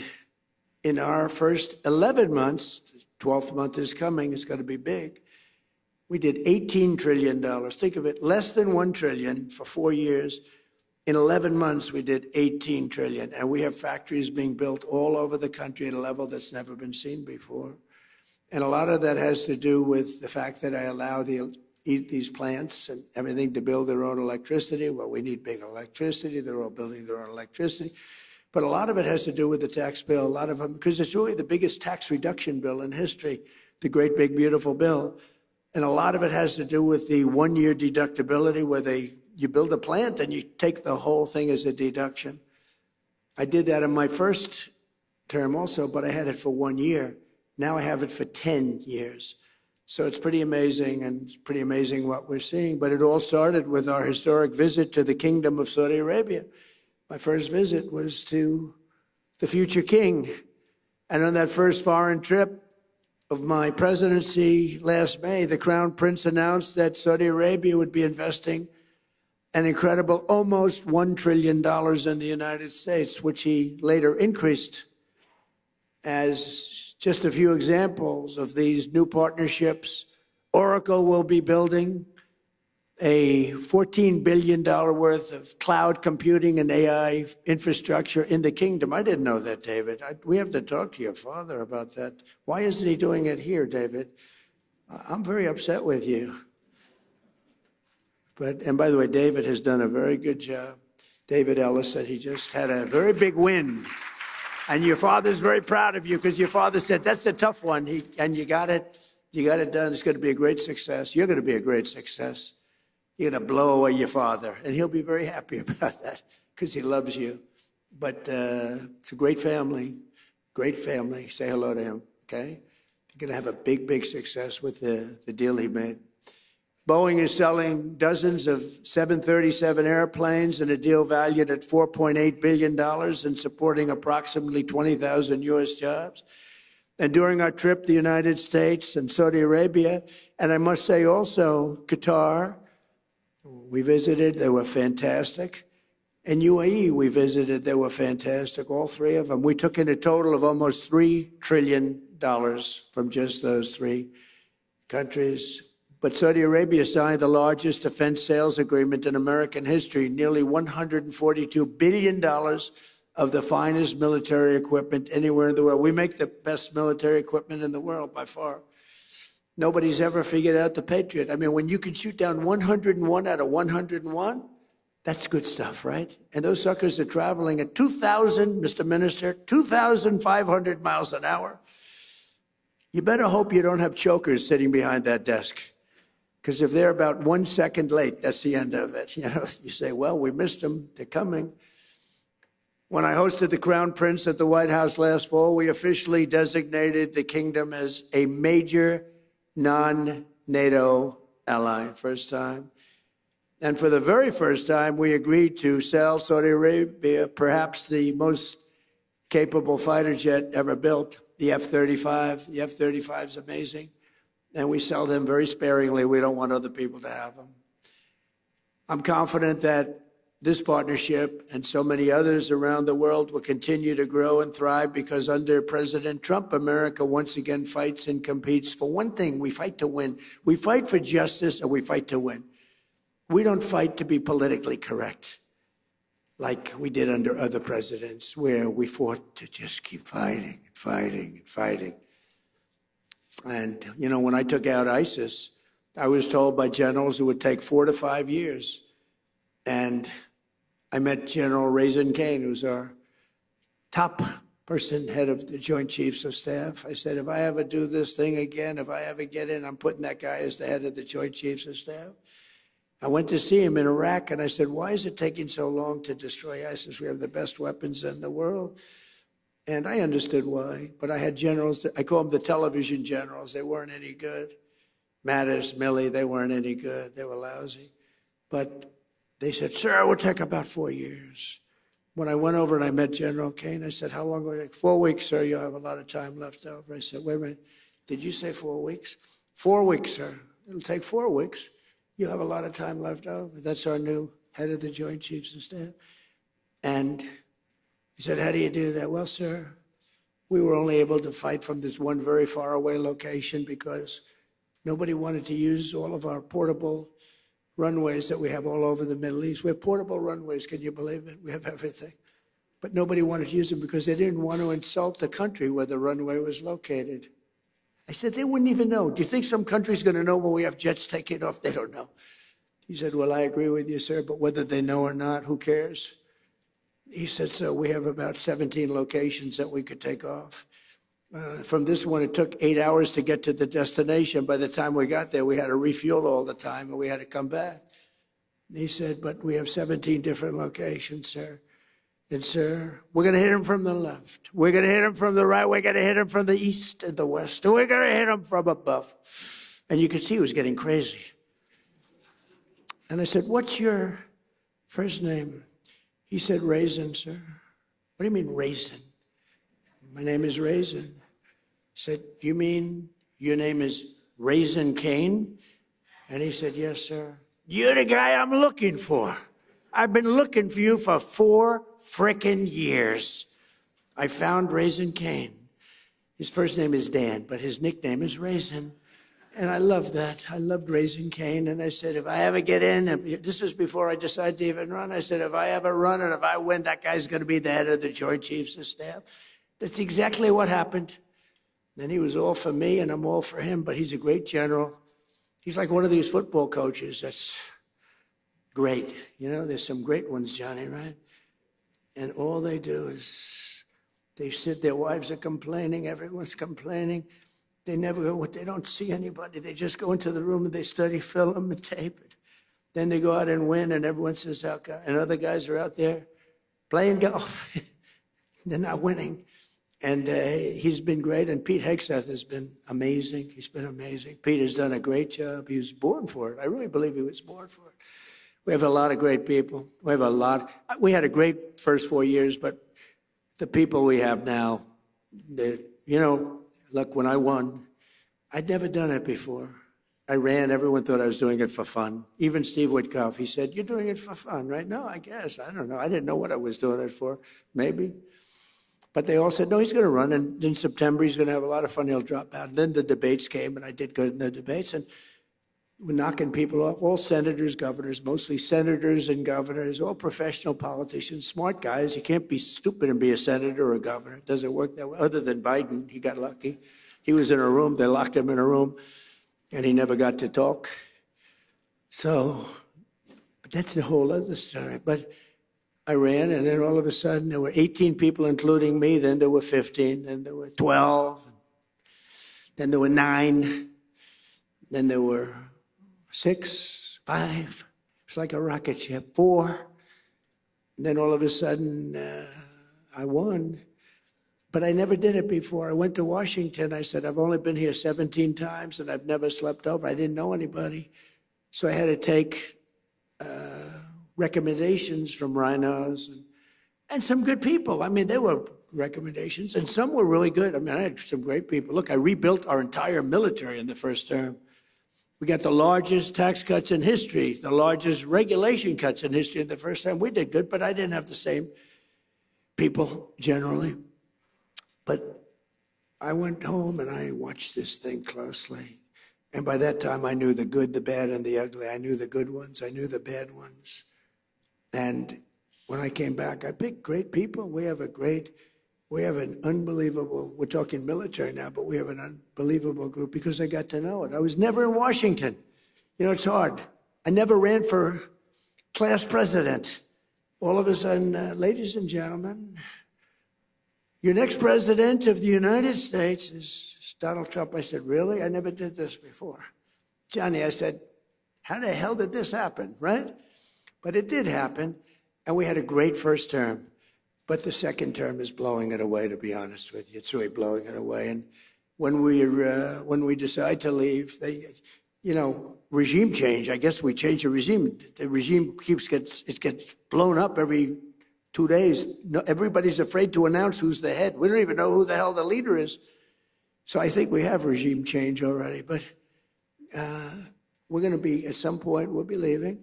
S1: in our first 11 months, 12th month is coming, it's going to be big, we did $18 trillion. Think of it, less than $1 trillion for 4 years. In 11 months, we did $18 trillion. And we have factories being built all over the country at a level that's never been seen before. And a lot of that has to do with the fact that I allow these plants and everything to build their own electricity. Well, we need big electricity. They're all building their own electricity. But a lot of it has to do with the tax bill, a lot of them, because it's really the biggest tax reduction bill in history, the great big beautiful bill. And a lot of it has to do with the 1-year deductibility where you build a plant and you take the whole thing as a deduction. I did that in my first term also, but I had it for 1 year. Now I have it for 10 years. So it's pretty amazing, and it's pretty amazing what we're seeing. But it all started with our historic visit to the Kingdom of Saudi Arabia. My first visit was to the future king. And on that first foreign trip of my presidency last May, the Crown Prince announced that Saudi Arabia would be investing an incredible almost $1 trillion in the United States, which he later increased. As just a few examples of these new partnerships, Oracle will be building a $14 billion worth of cloud computing and AI infrastructure in the kingdom. I didn't know that, David. We have to talk to your father about that. Why isn't he doing it here, David? I'm very upset with you. And by the way, David has done a very good job. David Ellis said he just had a very big win. And your father's very proud of you because your father said, that's a tough one. And you got it done. It's going to be a great success. You're going to be a great success. You're going to blow away your father. And he'll be very happy about that because he loves you. But it's a great family. Great family. Say hello to him, okay? You're going to have a big, big success with the deal he made. Boeing is selling dozens of 737 airplanes in a deal valued at $4.8 billion and supporting approximately 20,000 U.S. jobs. And during our trip, the United States and Saudi Arabia, and I must say also Qatar, we visited, they were fantastic. And UAE, we visited, they were fantastic, all three of them. We took in a total of almost $3 trillion from just those three countries. But Saudi Arabia signed the largest defense sales agreement in American history, nearly $142 billion of the finest military equipment anywhere in the world. We make the best military equipment in the world by far. Nobody's ever figured out the Patriot. I mean, when you can shoot down 101 out of 101, that's good stuff, right? And those suckers are traveling at 2,000, Mr. Minister, 2,500 miles an hour. You better hope you don't have chokers sitting behind that desk. Because if they're about 1 second late, that's the end of it. You know, you say, well, we missed them. They're coming. When I hosted the Crown Prince at the White House last fall, we officially designated the kingdom as a major non-NATO ally, first time. And for the very first time, we agreed to sell Saudi Arabia perhaps the most capable fighter jet ever built, the F-35. The F-35 is amazing. And we sell them very sparingly. We don't want other people to have them. I'm confident that this partnership and so many others around the world will continue to grow and thrive because under President Trump, America once again fights and competes for one thing. We fight to win. We fight for justice and we fight to win. We don't fight to be politically correct like we did under other presidents where we fought to just keep fighting and fighting and fighting. And, you know, when I took out ISIS, I was told by generals it would take 4 to 5 years. And I met General Raisin Kane, who's our top head of the Joint Chiefs of Staff. I said, if I ever do this thing again, if I ever get in, I'm putting that guy as the head of the Joint Chiefs of Staff. I went to see him in Iraq, and I said, why is it taking so long to destroy ISIS? We have the best weapons in the world. And I understood why, but I had generals, I call them the television generals. They weren't any good. Mattis, Milley, they weren't any good. They were lousy. But they said, sir, it will take about 4 years. When I went over and I met General Kane, I said, how long will it take? 4 weeks, sir. You'll have a lot of time left over. I said, wait a minute. Did you say 4 weeks? 4 weeks, sir. It'll take 4 weeks. You have a lot of time left over. That's our new head of the Joint Chiefs of Staff. And he said, how do you do that? Well, sir, we were only able to fight from this one very far away location because nobody wanted to use all of our portable runways that we have all over the Middle East. We have portable runways, can you believe it? We have everything. But nobody wanted to use them because they didn't want to insult the country where the runway was located. I said, they wouldn't even know. Do you think some country's going to know when we have jets taking off? They don't know. He said, well, I agree with you, sir, but whether they know or not, who cares? He said, so we have about 17 locations that we could take off. From this one, it took 8 hours to get to the destination. By the time we got there, we had to refuel all the time, and we had to come back. He said, but we have 17 different locations, sir. And, sir, we're going to hit them from the left. We're going to hit them from the right. We're going to hit them from the east and the west. And we're going to hit them from above. And you could see he was getting crazy. And I said, what's your first name? He said, Raisin, sir. What do you mean, Raisin? My name is Raisin. I said, you mean your name is Raisin Kane? And he said, yes, sir. You're the guy I'm looking for. I've been looking for you for 4 frickin' years. I found Raisin Kane. His first name is Dan, but his nickname is Raisin. And I love that. I loved Raisin Kane. And I said, if I ever get in, this was before I decided to even run, I said, if I ever run and if I win, that guy's going to be the head of the Joint Chiefs of Staff. That's exactly what happened. Then he was all for me, and I'm all for him, but he's a great general. He's like one of these football coaches that's great. You know, there's some great ones, Johnny, right? And all they do is they sit, their wives are complaining, everyone's complaining. They never go, they don't see anybody. They just go into the room and they study film and tape it. Then they go out and win, and everyone says, and other guys are out there playing golf. They're not winning. And he's been great, and Pete Hegseth has been amazing. He's been amazing. Pete has done a great job. He was born for it. I really believe he was born for it. We have a lot of great people. We have a lot. We had a great first 4 years, but the people we have now, you know, look, when I won, I'd never done it before. I ran. Everyone thought I was doing it for fun. Even Steve Witkoff, he said, you're doing it for fun, right? No, I guess. I don't know. I didn't know what I was doing it for. Maybe. But they all said, no, he's going to run. And in September, he's going to have a lot of fun. He'll drop out. And then the debates came, and I did good in the debates. And we're knocking people off, all senators, governors, mostly senators and governors, all professional politicians, smart guys. You can't be stupid and be a senator or a governor. It doesn't work that way. Other than Biden, he got lucky. He was in a room. They locked him in a room, and he never got to talk. So, but that's a whole other story. But I ran, and then all of a sudden, there were 18 people, including me. Then there were 15. Then there were 12. Then there were 9. Then there were 6, 5. It's like a rocket ship. 4. And then all of a sudden, I won. But I never did it before. I went to Washington. I said, I've only been here 17 times, and I've never slept over. I didn't know anybody. So I had to take recommendations from rhinos and some good people. I mean, there were recommendations, and some were really good. I mean, I had some great people. Look, I rebuilt our entire military in the first term. We got the largest tax cuts in history, the largest regulation cuts in history in the first term. We did good, but I didn't have the same people generally. But I went home and I watched this thing closely. And by that time, I knew the good, the bad, and the ugly. I knew the good ones. I knew the bad ones. And when I came back, I picked great people. We have an unbelievable, we're talking military now, but we have an unbelievable group because I got to know it. I was never in Washington. You know, it's hard. I never ran for class president. All of a sudden, ladies and gentlemen, your next president of the United States is Donald Trump. I said, really? I never did this before. Johnny, I said, how the hell did this happen, right? But it did happen, and we had a great first term. But the second term is blowing it away, to be honest with you. It's really blowing it away. And when we decide to leave, regime change, I guess we change the regime. The regime gets blown up every 2 days. No, everybody's afraid to announce who's the head. We don't even know who the hell the leader is. So I think we have regime change already. But we're going to be, at some point, we'll be leaving.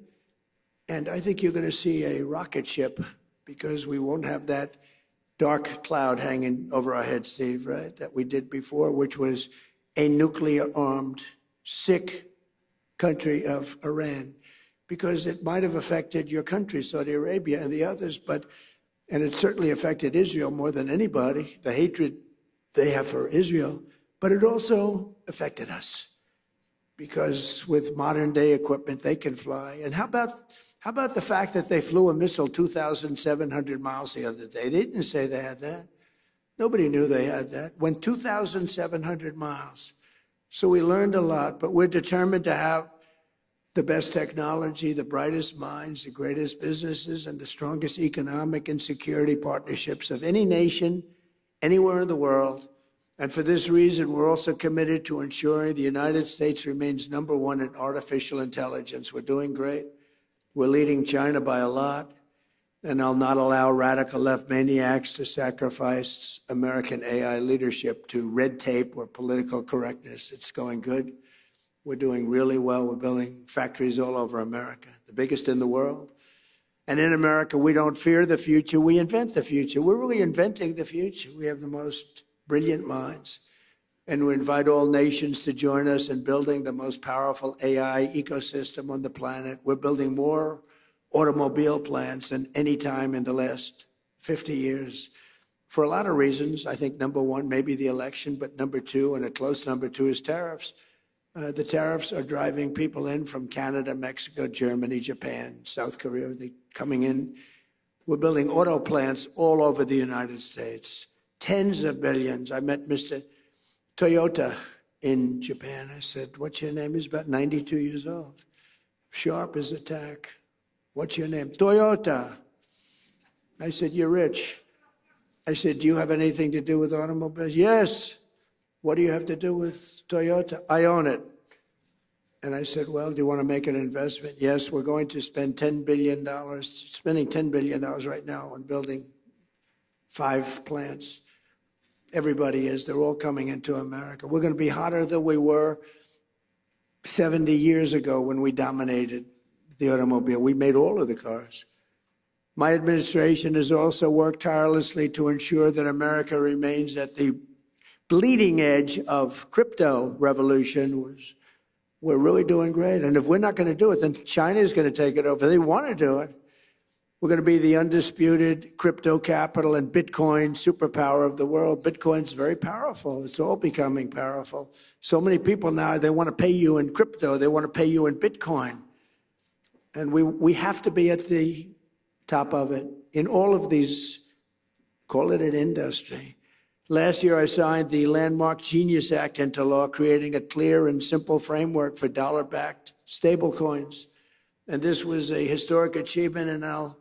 S1: And I think you're going to see a rocket ship, because we won't have that dark cloud hanging over our heads, Steve, right, that we did before, which was a nuclear-armed, sick country of Iran, because it might have affected your country, Saudi Arabia, and the others, and it certainly affected Israel more than anybody, the hatred they have for Israel, but it also affected us, because with modern-day equipment, they can fly. And how about the fact that they flew a missile 2,700 miles the other day? They didn't say they had that. Nobody knew they had that. Went 2,700 miles. So we learned a lot, but we're determined to have the best technology, the brightest minds, the greatest businesses, and the strongest economic and security partnerships of any nation, anywhere in the world. And for this reason, we're also committed to ensuring the United States remains #1 in artificial intelligence. We're doing great. We're leading China by a lot, and I'll not allow radical left maniacs to sacrifice American AI leadership to red tape or political correctness. It's going good. We're doing really well. We're building factories all over America, the biggest in the world. And in America, we don't fear the future. We invent the future. We're really inventing the future. We have the most brilliant minds. And we invite all nations to join us in building the most powerful AI ecosystem on the planet. We're building more automobile plants than any time in the last 50 years. For a lot of reasons. I think #1, maybe the election, but #2, and a close #2, is tariffs. The tariffs are driving people in from Canada, Mexico, Germany, Japan, South Korea. They're coming in. We're building auto plants all over the United States. Tens of billions. I met Mr. Toyota in Japan. I said, what's your name? He's about 92 years old. Sharp as a tack. What's your name? Toyota. I said, you're rich. I said, do you have anything to do with automobiles? Yes. What do you have to do with Toyota? I own it. And I said, well, do you want to make an investment? Yes, we're going to spend $10 billion, spending $10 billion right now on building 5 plants. Everybody is. They're all coming into America. We're going to be hotter than we were 70 years ago when we dominated the automobile. We made all of the cars. My administration has also worked tirelessly to ensure that America remains at the bleeding edge of crypto revolution. We're really doing great. And if we're not going to do it, then China is going to take it over. They want to do it. We're going to be the undisputed crypto capital and Bitcoin superpower of the world. Bitcoin's very powerful. It's all becoming powerful. So many people now, they want to pay you in crypto. They want to pay you in Bitcoin. And we have to be at the top of it in all of these, call it an industry. Last year, I signed the landmark Genius Act into law, creating a clear and simple framework for dollar-backed stablecoins. And this was a historic achievement, and I'll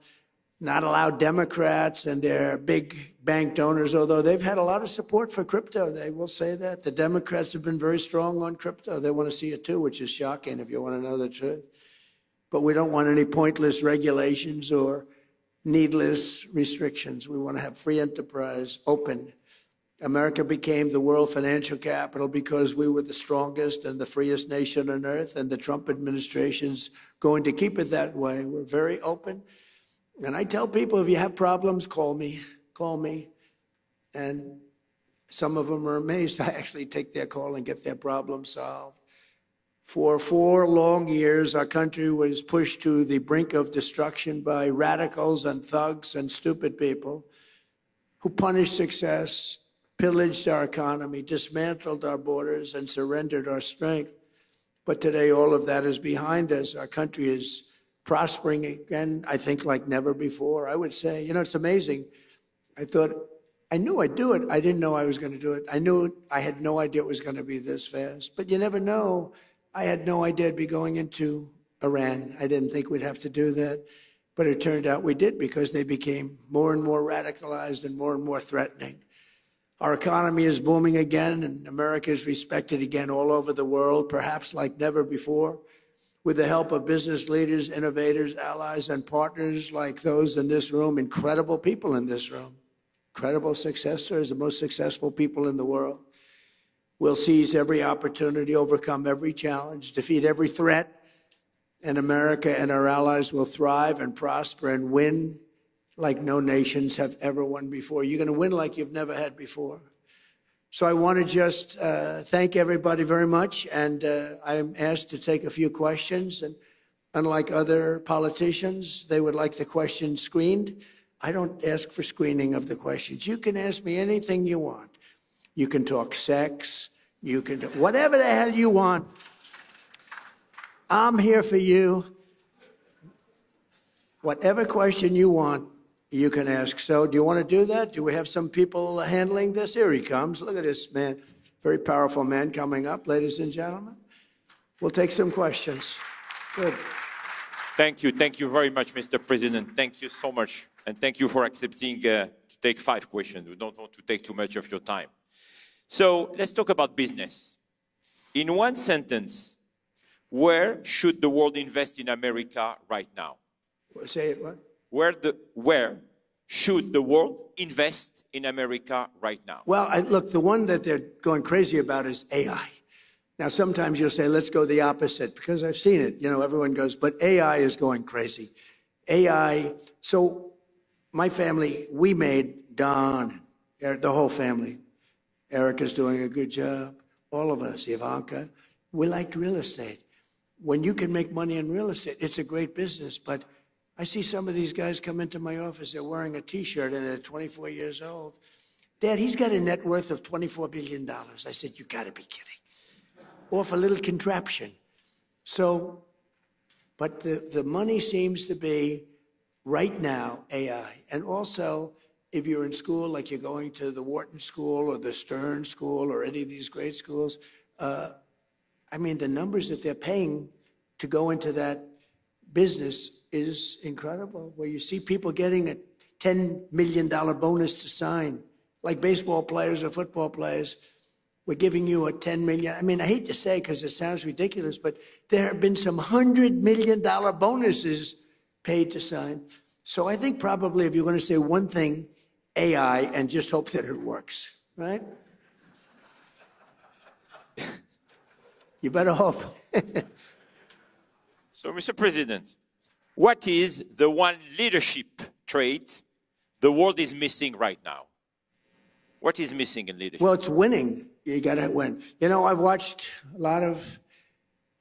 S1: not allow Democrats and their big bank donors, although they've had a lot of support for crypto. They will say that. The Democrats have been very strong on crypto. They want to see it too, which is shocking if you want to know the truth. But we don't want any pointless regulations or needless restrictions. We want to have free enterprise, open. America became the world financial capital because we were the strongest and the freest nation on earth, and the Trump administration's going to keep it that way. We're very open. And I tell people, if you have problems, call me. And some of them are amazed. I actually take their call and get their problem solved. For 4 long years, our country was pushed to the brink of destruction by radicals and thugs and stupid people who punished success, pillaged our economy, dismantled our borders, and surrendered our strength. But today, all of that is behind us. Our country is prospering again, I think, like never before. I would say, it's amazing. I thought I knew I'd do it. I didn't know I was going to do it. I had no idea it was going to be this fast. But you never know. I had no idea I'd be going into Iran. I didn't think we'd have to do that. But it turned out we did because they became more and more radicalized and more threatening. Our economy is booming again, and America is respected again all over the world, perhaps like never before. With the help of business leaders, innovators, allies, and partners like those in this room, incredible people in this room, incredible success stories, the most successful people in the world. We'll seize every opportunity, overcome every challenge, defeat every threat, and America and our allies will thrive and prosper and win like no nations have ever won before. You're going to win like you've never had before. So I want to just thank everybody very much, and I'm asked to take a few questions. And unlike other politicians, they would like the questions screened. I don't ask for screening of the questions. You can ask me anything you want. You can talk sex. You can do whatever the hell you want. I'm here for you. Whatever question you want, you can ask. So do you want to do that? Do we have some people handling this? Here he comes. Look at this man. Very powerful man coming up, ladies and gentlemen. We'll take some questions. Good.
S3: Thank you. Thank you very much, Mr. President. Thank you so much. And thank you for accepting to take 5 questions. We don't want to take too much of your time. So let's talk about business. In one sentence, where should the world invest in America right now?
S1: Say it, what?
S3: Where should the world invest in America right now?
S1: Well, look, the one that they're going crazy about is AI. Now, sometimes you'll say, let's go the opposite, because I've seen it. You know, everyone goes, but AI is going crazy. AI, so my family, we made Don, the whole family. Erica's doing a good job. All of us, Ivanka, we liked real estate. When you can make money in real estate, it's a great business, but I see some of these guys come into my office, they're wearing a T-shirt and they're 24 years old. Dad, he's got a net worth of $24 billion. I said, you gotta be kidding. Off a little contraption. So, but the money seems to be, right now, AI. And also, if you're in school, like you're going to the Wharton School or the Stern School or any of these great schools, I mean, the numbers that they're paying to go into that business is incredible, where you see people getting a $10 million bonus to sign, like baseball players or football players. We're giving you a $10 million. I mean, I hate to say because it sounds ridiculous, but there have been some $100 million bonuses paid to sign. So I think probably if you're going to say one thing, AI, and just hope that it works, right? You better hope.
S3: So, Mr. President, what is the one leadership trait the world is missing right now? What is missing in leadership?
S1: Well, it's winning. You got to win. You know, I've watched a lot of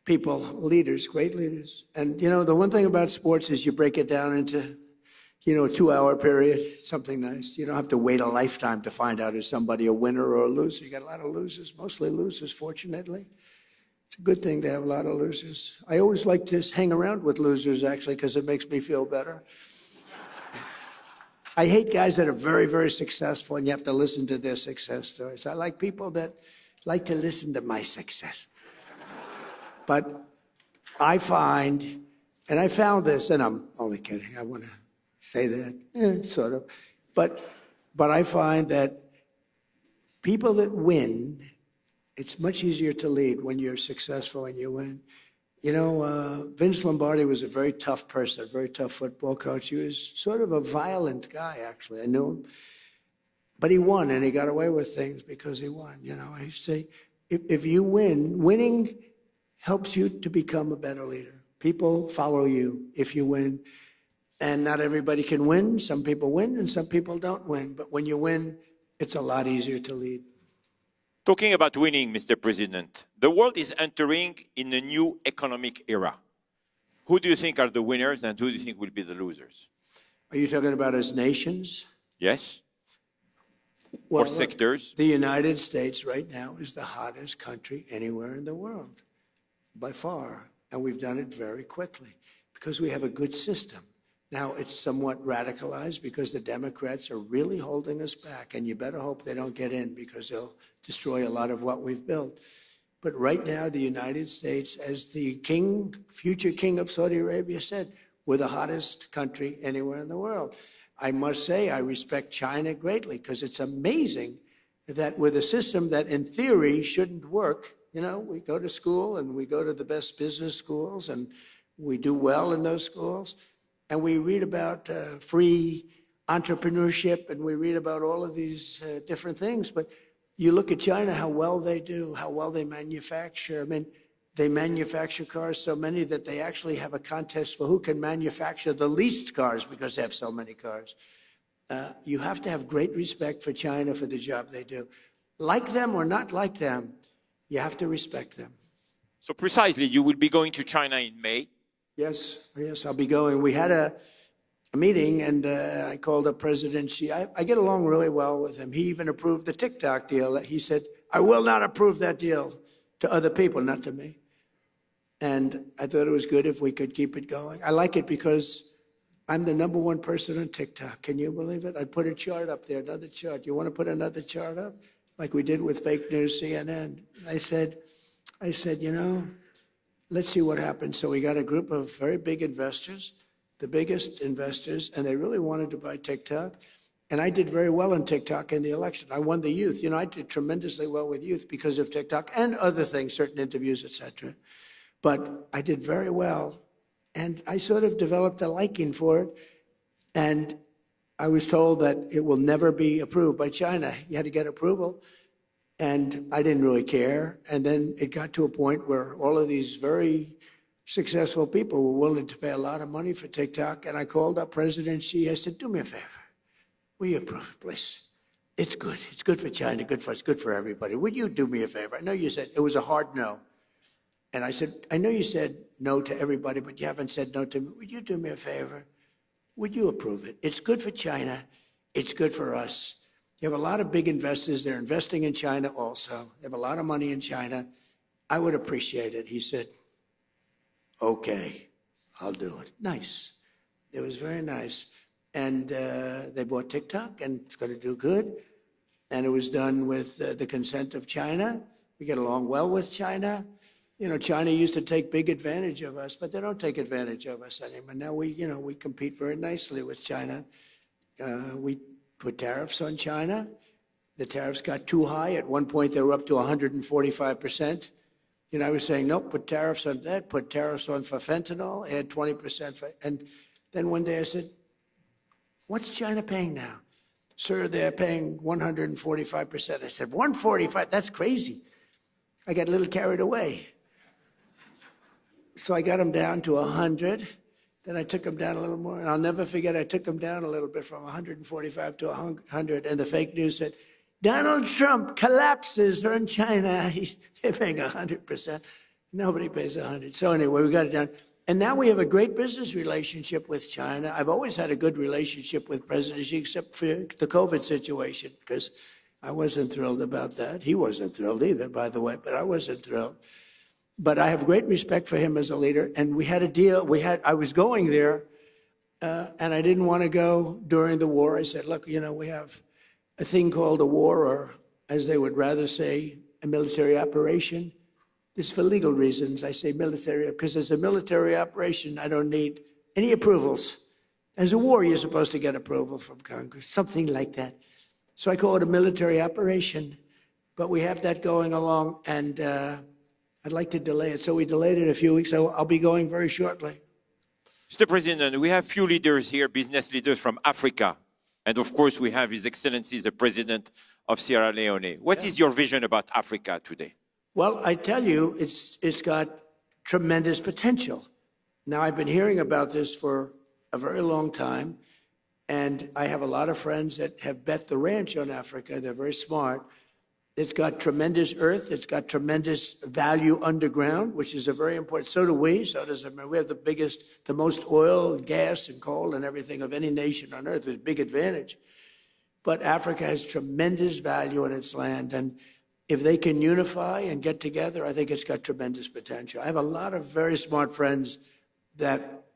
S1: people, leaders, great leaders. And, you know, the one thing about sports is you break it down into, you know, a 2-hour period, something nice. You don't have to wait a lifetime to find out is somebody a winner or a loser. You got a lot of losers, mostly losers, fortunately. It's a good thing to have a lot of losers. I always like to hang around with losers, actually, because it makes me feel better. I hate guys that are very, very successful, and you have to listen to their success stories. I like people that like to listen to my success. But I find, and I found this, and I'm only kidding, I want to say that, sort of. But I find that people that win, it's much easier to lead when you're successful and you win. You know, Vince Lombardi was a very tough person, a very tough football coach. He was sort of a violent guy, actually. I knew him. But he won, and he got away with things because he won. You know, I used to say, if you win, winning helps you to become a better leader. People follow you if you win. And not everybody can win. Some people win, and some people don't win. But when you win, it's a lot easier to lead.
S3: Talking about winning, Mr. President, the world is entering in a new economic era. Who do you think are the winners and who do you think will be the losers?
S1: Are you talking about as nations?
S3: Yes.
S1: Well,
S3: or sectors?
S1: The United States right now is the hottest country anywhere in the world, by far. And we've done it very quickly because we have a good system. Now, it's somewhat radicalized because the Democrats are really holding us back, and you better hope they don't get in because they'll destroy a lot of what we've built. But right now, the United States, as the king, future king of Saudi Arabia said, we're the hottest country anywhere in the world. I must say, I respect China greatly because it's amazing that with a system that in theory shouldn't work, you know, we go to school and we go to the best business schools and we do well in those schools. And we read about free entrepreneurship and we read about all of these different things. But you look at China, how well they do, how well they manufacture. I mean, they manufacture cars so many that they actually have a contest for who can manufacture the least cars because they have so many cars. You have to have great respect for China for the job they do. Like them or not like them, you have to respect them.
S3: So precisely, you will be going to China in May.
S1: Yes, I'll be going. We had a meeting, and I called up President Xi. I get along really well with him. He even approved the TikTok deal. He said, I will not approve that deal to other people, not to me. And I thought it was good if we could keep it going. I like it because I'm the #1 person on TikTok. Can you believe it? I put a chart up there, another chart. You want to put another chart up? Like we did with fake news CNN. I said, you know, let's see what happens. So we got a group of very big investors, the biggest investors, and they really wanted to buy TikTok. And I did very well on TikTok in the election. I won the youth. You know, I did tremendously well with youth because of TikTok and other things, certain interviews, etc. But I did very well. And I sort of developed a liking for it. And I was told that it will never be approved by China. You had to get approval. And I didn't really care. And then it got to a point where all of these very successful people were willing to pay a lot of money for TikTok. And I called up President Xi. I said, do me a favor. Will you approve it, please? It's good. It's good for China, good for us, good for everybody. Would you do me a favor? I know you said it was a hard no. And I said, I know you said no to everybody, but you haven't said no to me. Would you do me a favor? Would you approve it? It's good for China. It's good for us. You have a lot of big investors. They're investing in China also. They have a lot of money in China. I would appreciate it. He said, okay, I'll do it. Nice. It was very nice. And they bought TikTok, and it's going to do good. And it was done with the consent of China. We get along well with China. You know, China used to take big advantage of us, but they don't take advantage of us anymore. Now we compete very nicely with China. We put tariffs on China. The tariffs got too high. At one point, they were up to 145%. You know, I was saying, nope, put tariffs on that, put tariffs on for fentanyl, add 20%. And then one day I said, what's China paying now? Sir, they're paying 145%. I said, 145? That's crazy. I got a little carried away. So I got them down to 100. Then I took them down a little more. And I'll never forget, I took them down a little bit from 145 to 100. And the fake news said, Donald Trump collapses on China. They're paying 100%. Nobody pays 100. So anyway, we got it down. And now we have a great business relationship with China. I've always had a good relationship with President Xi, except for the COVID situation, because I wasn't thrilled about that. He wasn't thrilled either, by the way, but I wasn't thrilled. But I have great respect for him as a leader. And we had a deal. I was going there, and I didn't want to go during the war. I said, look, you know, we have a thing called a war, or as they would rather say, a military operation. This is for legal reasons. I say military, because as a military operation, I don't need any approvals. As a war, you're supposed to get approval from Congress, something like that. So I call it a military operation. But we have that going along, and I'd like to delay it. So we delayed it a few weeks, so I'll be going very shortly.
S3: Mr. President, we have few leaders here, business leaders from Africa. And of course, we have His Excellency, the President of Sierra Leone. What is your vision about Africa today?
S1: Well, I tell you, it's got tremendous potential. Now, I've been hearing about this for a very long time, and I have a lot of friends that have bet the ranch on Africa. They're very smart. It's got tremendous earth. It's got tremendous value underground, which is a very important. So do we. So does America. We have the most oil, and gas, and coal, and everything of any nation on earth. There's a big advantage. But Africa has tremendous value in its land, and if they can unify and get together, I think it's got tremendous potential. I have a lot of very smart friends that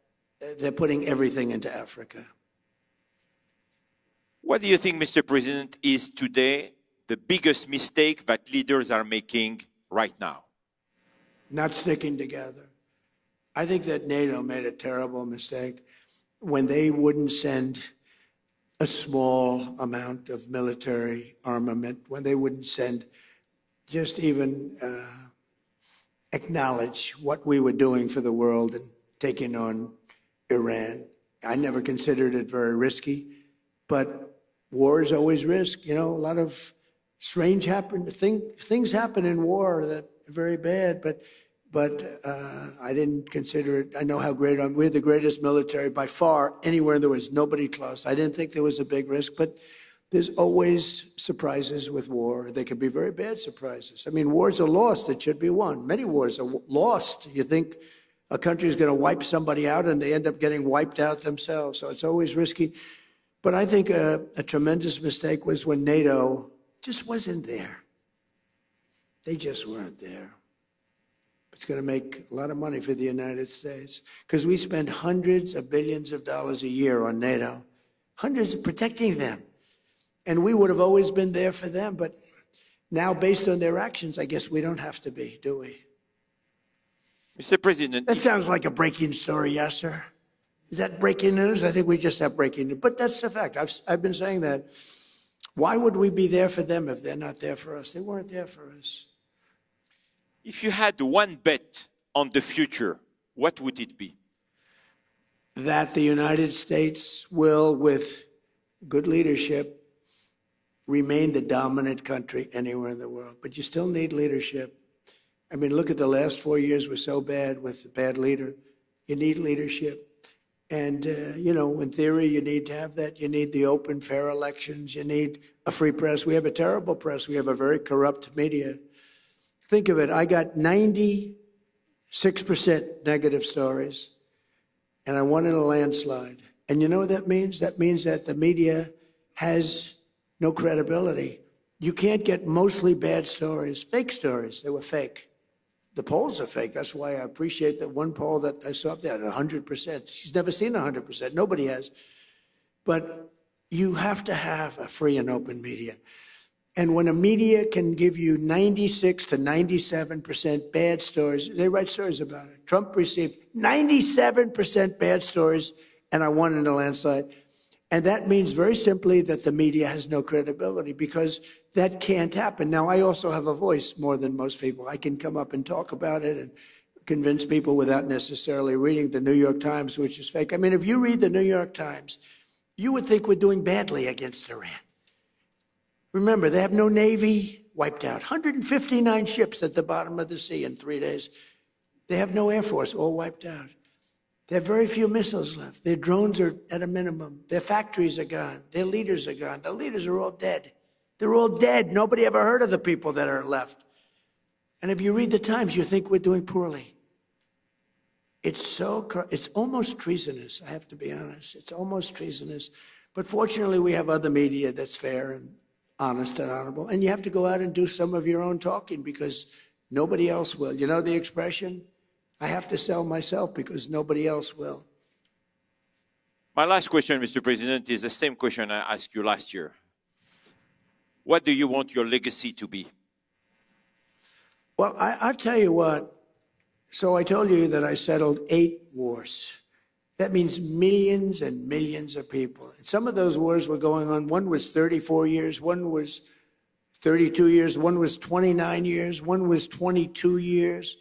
S1: they're putting everything into Africa.
S3: What do you think, Mr. President, is today the biggest mistake that leaders are making right now?
S1: Not sticking together. I think that NATO made a terrible mistake when they wouldn't send a small amount of military armament, when they wouldn't send just even acknowledge what we were doing for the world and taking on Iran. I never considered it very risky, but war is always risk. You know, a lot of strange things happen in war that are very bad, but I didn't consider it. I know how great we're the greatest military by far anywhere there was nobody close. I didn't think there was a big risk, but there's always surprises with war. They can be very bad surprises. I mean, wars are lost that should be won. Many wars are lost. You think a country is going to wipe somebody out and they end up getting wiped out themselves. So it's always risky. But I think a tremendous mistake was when NATO just wasn't there. They just weren't there. It's going to make a lot of money for the United States because we spend hundreds of billions of dollars a year on NATO, hundreds of protecting them. And we would have always been there for them. But now, based on their actions, I guess we don't have to be, do we?
S3: Mr. President.
S1: That sounds like a breaking story, yes, sir. Is that breaking news? I think we just have breaking news. But that's the fact. I've been saying that. Why would we be there for them if they're not there for us? They weren't there for us.
S3: If you had one bet on the future, what would it be?
S1: That the United States will, with good leadership, remain the dominant country anywhere in the world. But you still need leadership. I mean, look at the last 4 years were so bad with a bad leader. You need leadership. And, you know, in theory, you need to have that. You need the open, fair elections. You need a free press. We have a terrible press. We have a very corrupt media. Think of it. I got 96% negative stories, and I won in a landslide. And you know what that means? That means that the media has no credibility. You can't get mostly bad stories, fake stories. They were fake. The polls are fake. That's why I appreciate that one poll that I saw up there, 100%. She's never seen 100%. Nobody has. But you have to have a free and open media. And when a media can give you 96 to 97% bad stories, they write stories about it. Trump received 97% bad stories, and I won in a landslide. And that means very simply that the media has no credibility because that can't happen. Now, I also have a voice more than most people. I can come up and talk about it and convince people without necessarily reading the New York Times, which is fake. I mean, if you read the New York Times, you would think we're doing badly against Iran. Remember, they have no Navy, wiped out. 159 ships at the bottom of the sea in 3 days. They have no Air Force, all wiped out. They have very few missiles left. Their drones are at a minimum. Their factories are gone. Their leaders are gone. The leaders are all dead. They're all dead. Nobody ever heard of the people that are left. And if you read the Times, you think we're doing poorly. It's almost treasonous, I have to be honest. It's almost treasonous. But fortunately, we have other media that's fair and honest and honorable. And you have to go out and do some of your own talking because nobody else will. You know the expression? I have to sell myself because nobody else will.
S3: My last question, Mr. President, is the same question I asked you last year. What do you want your legacy to be?
S1: Well, I'll tell you what. So I told you that I settled 8 wars. That means millions and millions of people. And some of those wars were going on. One was 34 years, one was 32 years, one was 29 years, one was 22 years.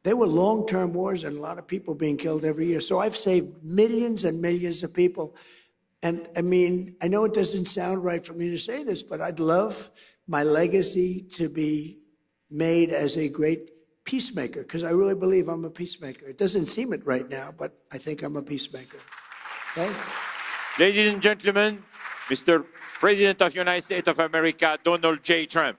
S1: They were long-term wars and a lot of people being killed every year. So I've saved millions and millions of people. And I mean, I know it doesn't sound right for me to say this, but I'd love my legacy to be made as a great peacemaker, because I really believe I'm a peacemaker. It doesn't seem it right now, but I think I'm a peacemaker. Okay?
S3: Ladies and gentlemen, Mr. President of the United States of America, Donald J. Trump.